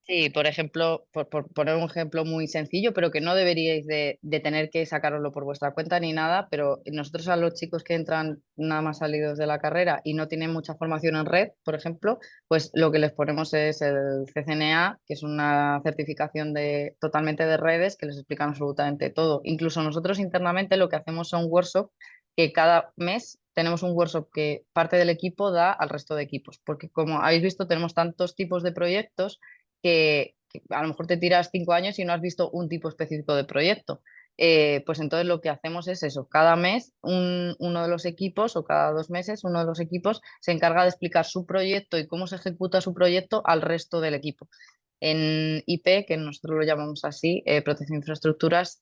Sí, por ejemplo, por poner un ejemplo muy sencillo, pero que no deberíais de tener que sacaroslo por vuestra cuenta ni nada, pero nosotros a los chicos que entran nada más salidos de la carrera y no tienen mucha formación en red, por ejemplo, pues lo que les ponemos es el CCNA, que es una certificación totalmente de redes que les explican absolutamente todo. Incluso nosotros internamente lo que hacemos son workshops que cada mes tenemos un workshop que parte del equipo da al resto de equipos, porque como habéis visto tenemos tantos tipos de proyectos que a lo mejor te tiras 5 años y no has visto un tipo específico de proyecto. Pues entonces lo que hacemos es eso, cada mes uno de los equipos o cada 2 meses uno de los equipos se encarga de explicar su proyecto y cómo se ejecuta su proyecto al resto del equipo. En IP, que nosotros lo llamamos así, Protección de Infraestructuras,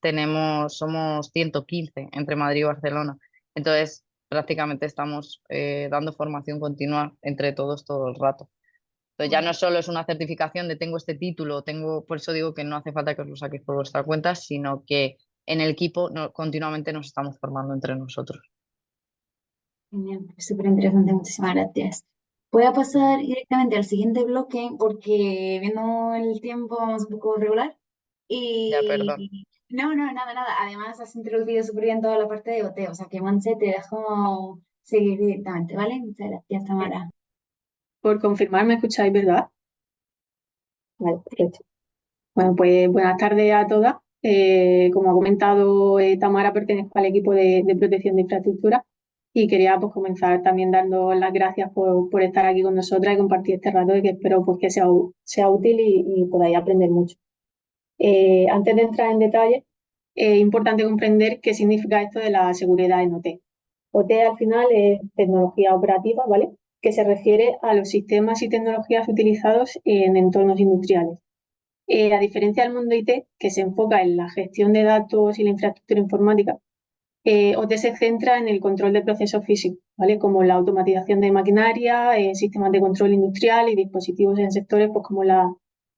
somos 115 entre Madrid y Barcelona. Entonces, prácticamente estamos dando formación continua entre todos todo el rato. Entonces ya no solo es una certificación de tengo este título, por eso digo que no hace falta que os lo saquéis por vuestra cuenta, sino que en el equipo continuamente nos estamos formando entre nosotros. Genial, es súper interesante, muchísimas gracias. Voy a pasar directamente al siguiente bloque porque viendo el tiempo vamos un poco regular. Ya, perdón. Y no, no, nada, nada. Además has introducido súper bien toda la parte de OT, o sea que Monse te dejo seguir directamente, ¿vale? Muchas gracias, Tamara. Por confirmar, ¿me escucháis, verdad? Vale, perfecto. Bueno, pues buenas tardes a todas. Como ha comentado Tamara, pertenezco al equipo de protección de infraestructura y quería pues comenzar también dando las gracias por estar aquí con nosotras y compartir este rato y que espero pues que sea útil y podáis aprender mucho. Antes de entrar en detalle, es importante comprender qué significa esto de la seguridad en OT. OT al final es tecnología operativa, ¿vale? Que se refiere a los sistemas y tecnologías utilizados en entornos industriales. A diferencia del mundo IT, que se enfoca en la gestión de datos y la infraestructura informática, OT se centra en el control de procesos físicos, ¿vale? Como la automatización de maquinaria, sistemas de control industrial y dispositivos en sectores pues, como la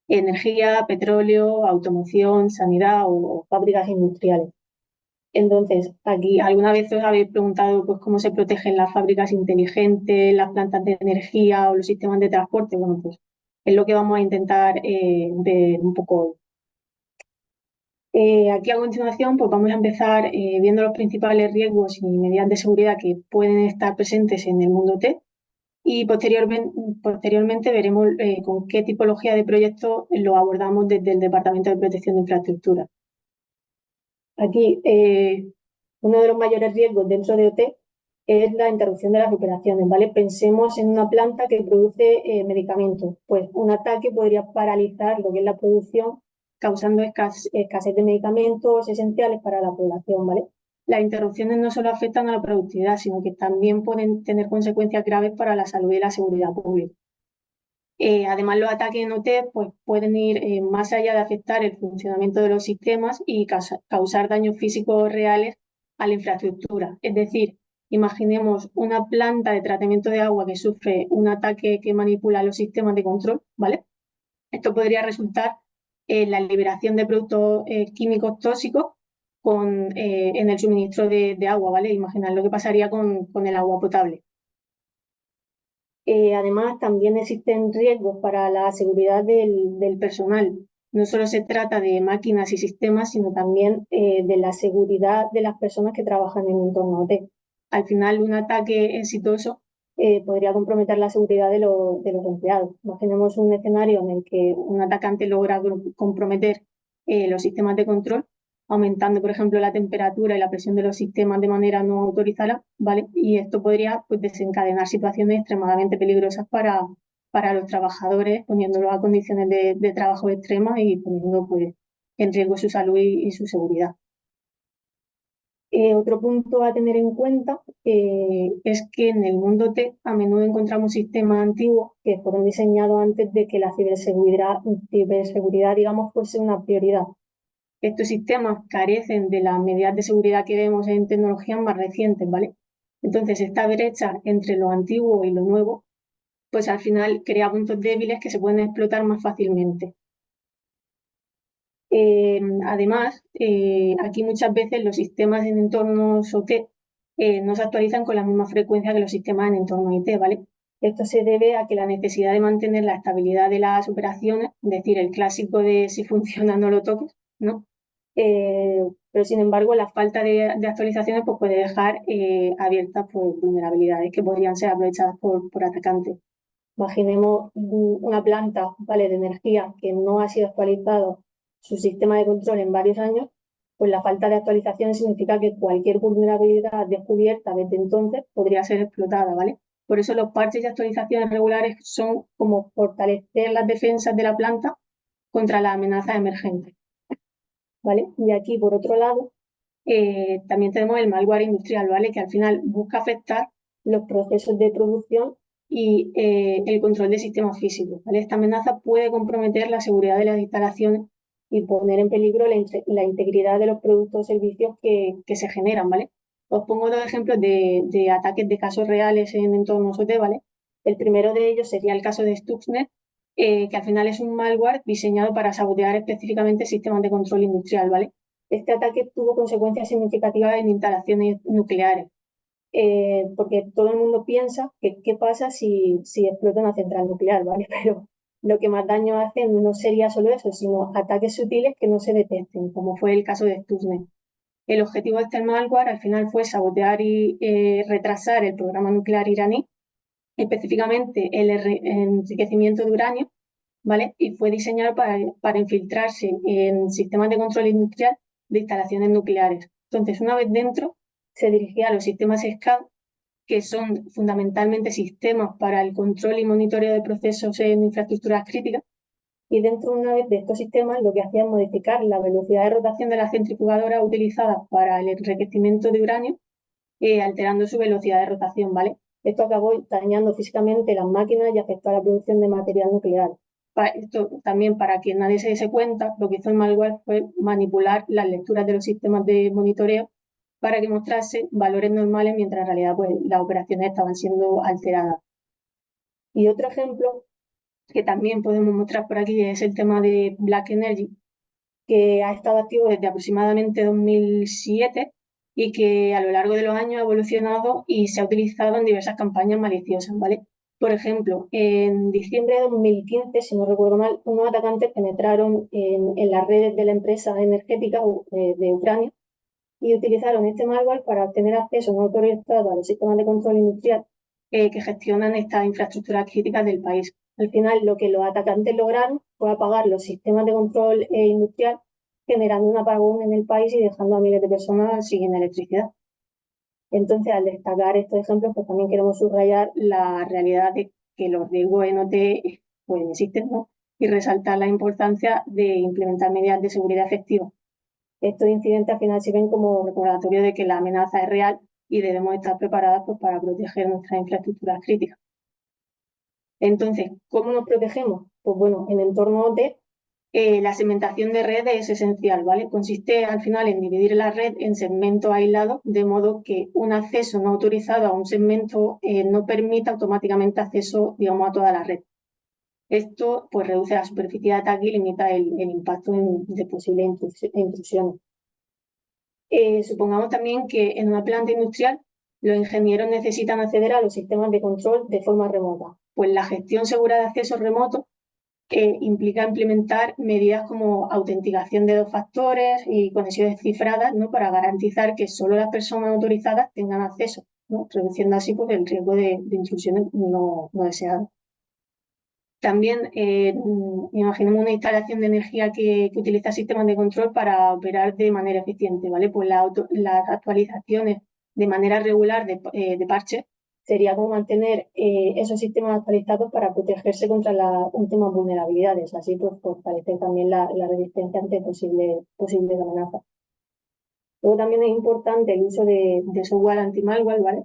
energía, petróleo, automoción, sanidad o fábricas industriales. Entonces, aquí alguna vez os habéis preguntado pues, cómo se protegen las fábricas inteligentes, las plantas de energía o los sistemas de transporte. Bueno, pues es lo que vamos a intentar ver un poco hoy. Aquí a continuación pues vamos a empezar viendo los principales riesgos y medidas de seguridad que pueden estar presentes en el mundo T y posteriormente veremos con qué tipología de proyectos lo abordamos desde el Departamento de Protección de Infraestructura. Aquí uno de los mayores riesgos dentro de OT es la interrupción de las operaciones, ¿vale? Pensemos en una planta que produce medicamentos, pues un ataque podría paralizar lo que es la producción causando escasez de medicamentos esenciales para la población, ¿vale? Las interrupciones no solo afectan a la productividad, sino que también pueden tener consecuencias graves para la salud y la seguridad pública. Además, los ataques en OT pues, pueden ir más allá de afectar el funcionamiento de los sistemas y causar daños físicos reales a la infraestructura. Es decir, imaginemos una planta de tratamiento de agua que sufre un ataque que manipula los sistemas de control, ¿vale? Esto podría resultar en la liberación de productos químicos tóxicos en el suministro de agua, ¿vale? Imaginar lo que pasaría con el agua potable. Además, también existen riesgos para la seguridad del personal. No solo se trata de máquinas y sistemas, sino también de la seguridad de las personas que trabajan en un entorno OT. Al final, un ataque exitoso podría comprometer la seguridad de los empleados. Imaginemos un escenario en el que un atacante logra comprometer los sistemas de control, aumentando, por ejemplo, la temperatura y la presión de los sistemas de manera no autorizada, ¿vale? Y esto podría pues, desencadenar situaciones extremadamente peligrosas para los trabajadores, poniéndolos a condiciones de trabajo extremas y poniendo pues, en riesgo su salud y su seguridad. Otro punto a tener en cuenta es que en el mundo TEC a menudo encontramos sistemas antiguos que fueron diseñados antes de que la ciberseguridad, digamos, fuese una prioridad. Estos sistemas carecen de las medidas de seguridad que vemos en tecnologías más recientes, ¿vale? Entonces, esta brecha entre lo antiguo y lo nuevo, pues al final crea puntos débiles que se pueden explotar más fácilmente. Además, aquí muchas veces los sistemas en entornos OT no se actualizan con la misma frecuencia que los sistemas en entornos IT, ¿vale? Esto se debe a que la necesidad de mantener la estabilidad de las operaciones, es decir, el clásico de si funciona no lo toques, ¿no? Pero sin embargo, la falta de actualizaciones pues, puede dejar abiertas pues, vulnerabilidades que podrían ser aprovechadas por atacantes. Imaginemos una planta, ¿vale?, de energía que no ha sido actualizado su sistema de control en varios años, pues la falta de actualización significa que cualquier vulnerabilidad descubierta desde entonces podría ser explotada, ¿vale? Por eso los parches y actualizaciones regulares son como fortalecer las defensas de la planta contra las amenazas emergentes, ¿vale? Y aquí, por otro lado, también tenemos el malware industrial, ¿vale?, que al final busca afectar los procesos de producción y el control de sistemas físicos, ¿vale? Esta amenaza puede comprometer la seguridad de las instalaciones y poner en peligro la integridad de los productos o servicios que se generan, ¿vale? Os pongo dos ejemplos de ataques de casos reales en entornos OT, ¿vale? El primero de ellos sería el caso de Stuxnet, que al final es un malware diseñado para sabotear específicamente sistemas de control industrial, ¿vale? Este ataque tuvo consecuencias significativas en instalaciones nucleares, porque todo el mundo piensa que qué pasa si explota una central nuclear, ¿vale? Pero lo que más daño hace no sería solo eso, sino ataques sutiles que no se detecten, como fue el caso de Stuxnet. El objetivo de este malware al final fue sabotear y retrasar el programa nuclear iraní, específicamente el enriquecimiento de uranio, ¿vale? Y fue diseñado para infiltrarse en sistemas de control industrial de instalaciones nucleares. Entonces, una vez dentro, se dirigía a los sistemas SCADA, que son fundamentalmente sistemas para el control y monitoreo de procesos en infraestructuras críticas. Y dentro, una vez de estos sistemas, lo que hacía es modificar la velocidad de rotación de la centrifugadora utilizada para el enriquecimiento de uranio, alterando su velocidad de rotación, ¿vale? Esto acabó dañando físicamente las máquinas y afectó a la producción de material nuclear. Esto también, para que nadie se dé cuenta, lo que hizo el malware fue manipular las lecturas de los sistemas de monitoreo para que mostrase valores normales, mientras en realidad pues, las operaciones estaban siendo alteradas. Y otro ejemplo que también podemos mostrar por aquí es el tema de Black Energy, que ha estado activo desde aproximadamente 2007 y que a lo largo de los años ha evolucionado y se ha utilizado en diversas campañas maliciosas, ¿vale? Por ejemplo, en diciembre de 2015, si no recuerdo mal, unos atacantes penetraron en las redes de la empresa energética de Ucrania y utilizaron este malware para obtener acceso no autorizado a los sistemas de control industrial que gestionan estas infraestructuras críticas del país. Al final, lo que los atacantes lograron fue apagar los sistemas de control industrial, generando un apagón en el país y dejando a miles de personas sin electricidad. Entonces, al destacar estos ejemplos, pues también queremos subrayar la realidad de que los riesgos en OT pues existen, ¿no? y resaltar la importancia de implementar medidas de seguridad efectivas. Estos incidentes al final sirven como recordatorio de que la amenaza es real y debemos estar preparadas pues, para proteger nuestras infraestructuras críticas. Entonces, ¿cómo nos protegemos? Pues bueno, en entorno OT, la segmentación de red es esencial, ¿vale? Consiste al final en dividir la red en segmentos aislados, de modo que un acceso no autorizado a un segmento no permita automáticamente acceso, digamos, a toda la red. Esto pues reduce la superficie de ataque y limita el impacto de posibles intrusiones. Supongamos también que en una planta industrial los ingenieros necesitan acceder a los sistemas de control de forma remota. Pues la gestión segura de accesos remotos implica implementar medidas como autenticación de 2 factores y conexiones cifradas, ¿no? Para garantizar que solo las personas autorizadas tengan acceso, ¿no? Reduciendo así pues, el riesgo de intrusiones no deseadas. También imaginemos una instalación de energía que utiliza sistemas de control para operar de manera eficiente, ¿vale? Pues las actualizaciones de manera regular de parches sería como mantener esos sistemas actualizados para protegerse contra últimas vulnerabilidades, así pues fortalecer también la resistencia ante posibles amenazas. Luego también es importante el uso de software anti-malware, ¿vale?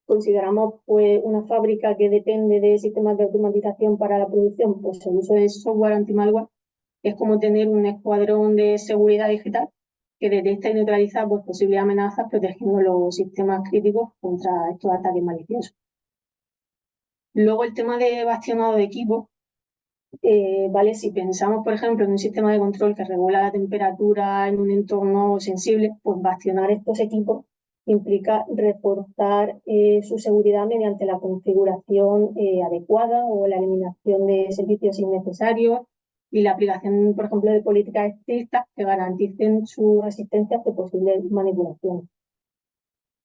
Consideramos pues, una fábrica que depende de sistemas de automatización para la producción, pues el uso de software anti-malware es como tener un escuadrón de seguridad digital que detecta y neutraliza pues, posibles amenazas protegiendo los sistemas críticos contra estos ataques maliciosos. Luego el tema de bastionado de equipo, ¿vale? Si pensamos, por ejemplo, en un sistema de control que regula la temperatura en un entorno sensible, pues bastionar estos equipos implica reforzar su seguridad mediante la configuración adecuada o la eliminación de servicios innecesarios y la aplicación, por ejemplo, de políticas estrictas que garanticen su resistencia ante posibles manipulaciones.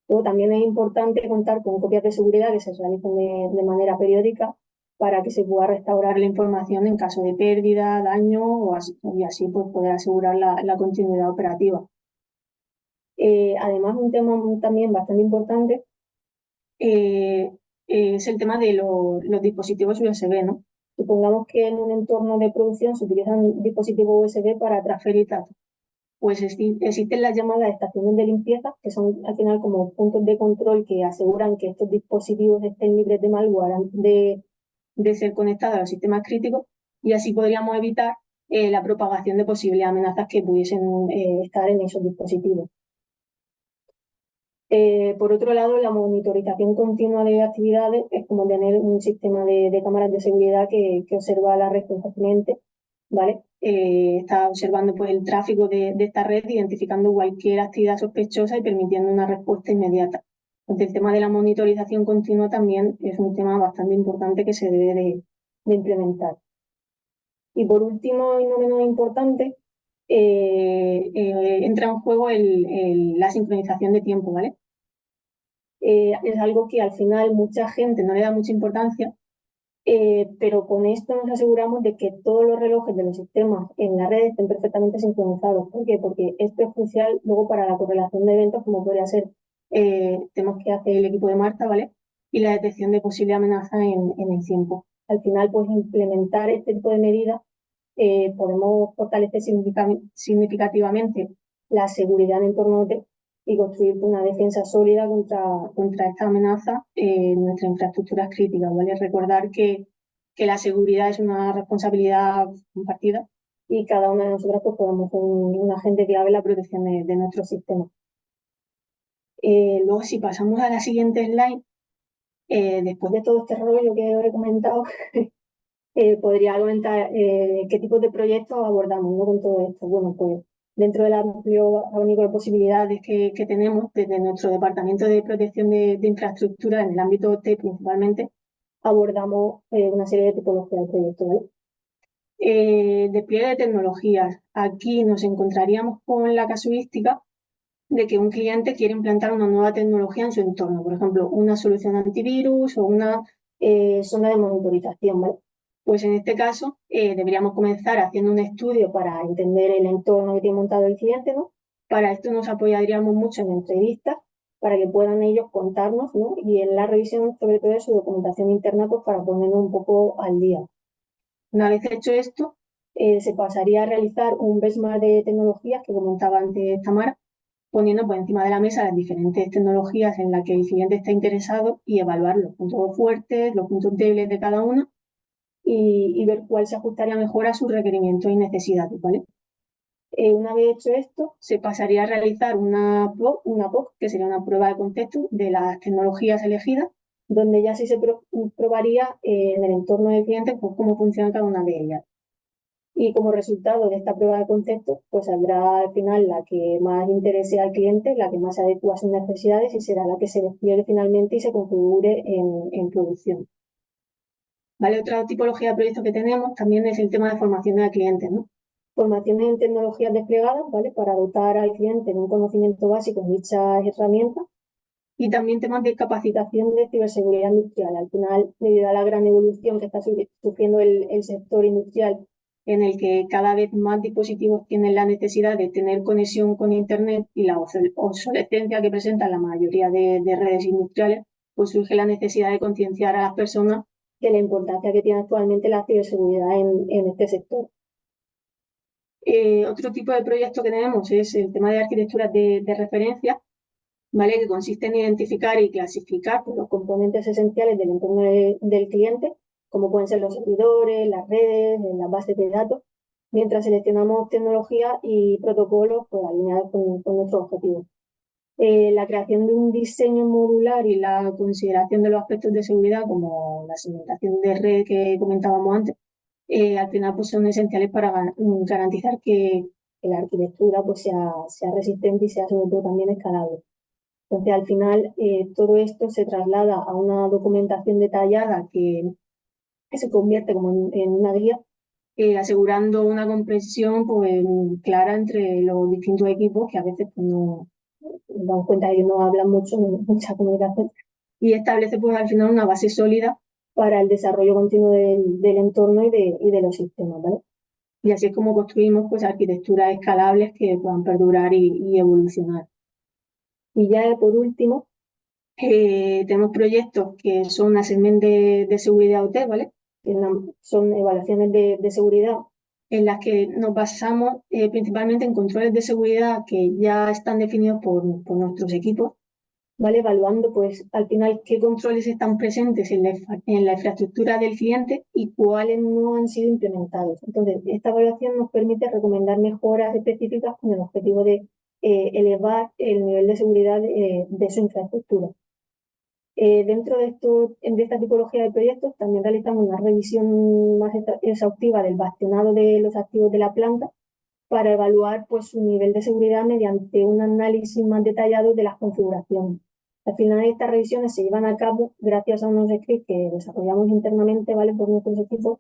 Luego también es importante contar con copias de seguridad que se realicen de manera periódica para que se pueda restaurar la información en caso de pérdida, daño y así pues, poder asegurar la continuidad operativa. Además, un tema también bastante importante es el tema de los dispositivos USB, ¿no? Supongamos que en un entorno de producción se utilizan dispositivos USB para transferir datos. Pues existen las llamadas estaciones de limpieza, que son al final como puntos de control que aseguran que estos dispositivos estén libres de malware antes de ser conectados a los sistemas críticos, y así podríamos evitar la propagación de posibles amenazas que pudiesen estar en esos dispositivos. Por otro lado, la monitorización continua de actividades es como tener un sistema de cámaras de seguridad que observa la red constantemente, ¿vale? Está observando pues, el tráfico de esta red, identificando cualquier actividad sospechosa y permitiendo una respuesta inmediata. Entonces, el tema de la monitorización continua también es un tema bastante importante que se debe de implementar. Y por último, y no menos importante, entra en juego la sincronización de tiempo, ¿vale? Es algo que al final mucha gente no le da mucha importancia, pero con esto nos aseguramos de que todos los relojes de los sistemas en la red estén perfectamente sincronizados. ¿Por qué? Porque esto es crucial luego para la correlación de eventos, como podría ser temas que hace el equipo de Marta, ¿vale? Y la detección de posible amenaza en el tiempo. Al final, pues implementar este tipo de medidas podemos fortalecer significativamente la seguridad en entorno y construir una defensa sólida contra esta amenaza en nuestras infraestructuras críticas, ¿vale? Recordar que la seguridad es una responsabilidad compartida y cada una de nosotras pues, podemos ser un agente clave en la protección de nuestros sistemas. Luego, si pasamos a la siguiente slide, después de todo este rollo que os he comentado, podría comentar qué tipos de proyectos abordamos, ¿no? Con todo esto. Bueno, pues dentro del amplio abanico de posibilidades que tenemos desde nuestro Departamento de Protección de Infraestructura en el ámbito OT principalmente, abordamos una serie de tipologías de proyectos, ¿vale? Despliegue de tecnologías. Aquí nos encontraríamos con la casuística de que un cliente quiere implantar una nueva tecnología en su entorno, por ejemplo, una solución antivirus o una zona de monitorización, ¿vale? Pues en este caso deberíamos comenzar haciendo un estudio para entender el entorno que tiene montado el cliente, ¿no? Para esto nos apoyaríamos mucho en entrevistas para que puedan ellos contarnos, ¿no? Y en la revisión sobre todo de su documentación interna, pues para ponernos un poco al día. Una vez hecho esto, se pasaría a realizar un benchmark de tecnologías que comentaba antes Tamara, poniendo por encima de la mesa las diferentes tecnologías en las que el cliente está interesado y evaluar los puntos fuertes, los puntos débiles de cada una y ver cuál se ajustaría mejor a sus requerimientos y necesidades, ¿vale? Una vez hecho esto, se pasaría a realizar una POC, que sería una prueba de concepto de las tecnologías elegidas, donde ya sí se probaría en el entorno del cliente pues, cómo funciona cada una de ellas. Y como resultado de esta prueba de concepto, pues saldrá al final la que más interese al cliente, la que más se adecua a sus necesidades y será la que se despliegue finalmente y se configure en producción. ¿Vale? Otra tipología de proyectos que tenemos también es el tema de formación de clientes, ¿no? Formaciones en tecnologías desplegadas, ¿vale? Para dotar al cliente de un conocimiento básico en dichas herramientas y también temas de capacitación de ciberseguridad industrial. Al final, debido a la gran evolución que está sufriendo el sector industrial, en el que cada vez más dispositivos tienen la necesidad de tener conexión con Internet y la obsolescencia que presentan la mayoría de redes industriales, pues surge la necesidad de concienciar a las personas de la importancia que tiene actualmente la ciberseguridad en este sector. Otro tipo de proyecto que tenemos es el tema de arquitecturas de referencia, ¿vale? Que consiste en identificar y clasificar pues, los componentes esenciales del entorno del cliente, como pueden ser los servidores, las redes, las bases de datos, mientras seleccionamos tecnología y protocolos pues, alineados con nuestros objetivos. La creación de un diseño modular y la consideración de los aspectos de seguridad, como la segmentación de red que comentábamos antes, al final pues, son esenciales para garantizar que la arquitectura pues, sea resistente y sea sobre todo también escalable. Entonces, al final, todo esto se traslada a una documentación detallada que se convierte como en una guía, asegurando una comprensión pues, clara entre los distintos equipos que a veces pues, no nos damos cuenta de que no hablan mucho, no hay mucha comunicación, y establece pues, al final una base sólida para el desarrollo continuo del entorno y de los sistemas, ¿vale? Y así es como construimos pues, arquitecturas escalables que puedan perdurar y evolucionar. Y ya por último, tenemos proyectos que son assessment de seguridad OT, ¿vale? Son evaluaciones de seguridad en las que nos basamos principalmente en controles de seguridad que ya están definidos por nuestros equipos, ¿vale? Evaluando, pues, al final qué controles están presentes en la infraestructura del cliente y cuáles no han sido implementados. Entonces, esta evaluación nos permite recomendar mejoras específicas con el objetivo de elevar el nivel de seguridad de su infraestructura. Dentro de esta tipología de proyectos también realizamos una revisión más exhaustiva del bastionado de los activos de la planta para evaluar pues, su nivel de seguridad mediante un análisis más detallado de las configuraciones. Al final, estas revisiones se llevan a cabo gracias a unos scripts que desarrollamos internamente, ¿vale? Por nuestros equipos,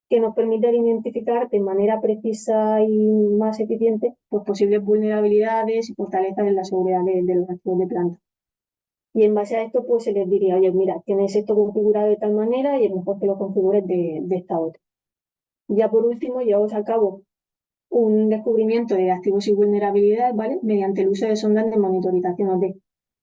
que nos permiten identificar de manera precisa y más eficiente pues, posibles vulnerabilidades y fortalezas en la seguridad de los activos de planta. Y en base a esto, pues se les diría, oye, mira, tienes esto configurado de tal manera y es mejor que lo configures de esta otra. Ya por último, llevamos a cabo un descubrimiento de activos y vulnerabilidades, ¿vale? Mediante el uso de sondas de monitorización OT.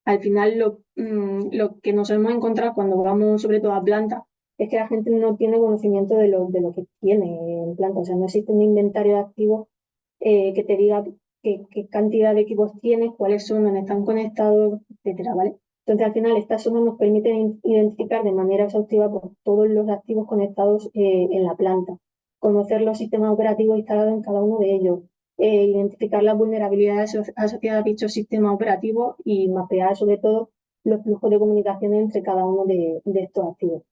Al final, lo que nos hemos encontrado cuando vamos sobre todo a planta es que la gente no tiene conocimiento de lo que tiene en planta. O sea, no existe un inventario de activos que te diga qué cantidad de equipos tienes, cuáles son, dónde están conectados, etcétera, ¿vale? Entonces, al final, estas zonas nos permiten identificar de manera exhaustiva pues, todos los activos conectados en la planta, conocer los sistemas operativos instalados en cada uno de ellos, identificar las vulnerabilidades asociadas a dichos sistemas operativos y mapear, sobre todo, los flujos de comunicación entre cada uno de estos activos.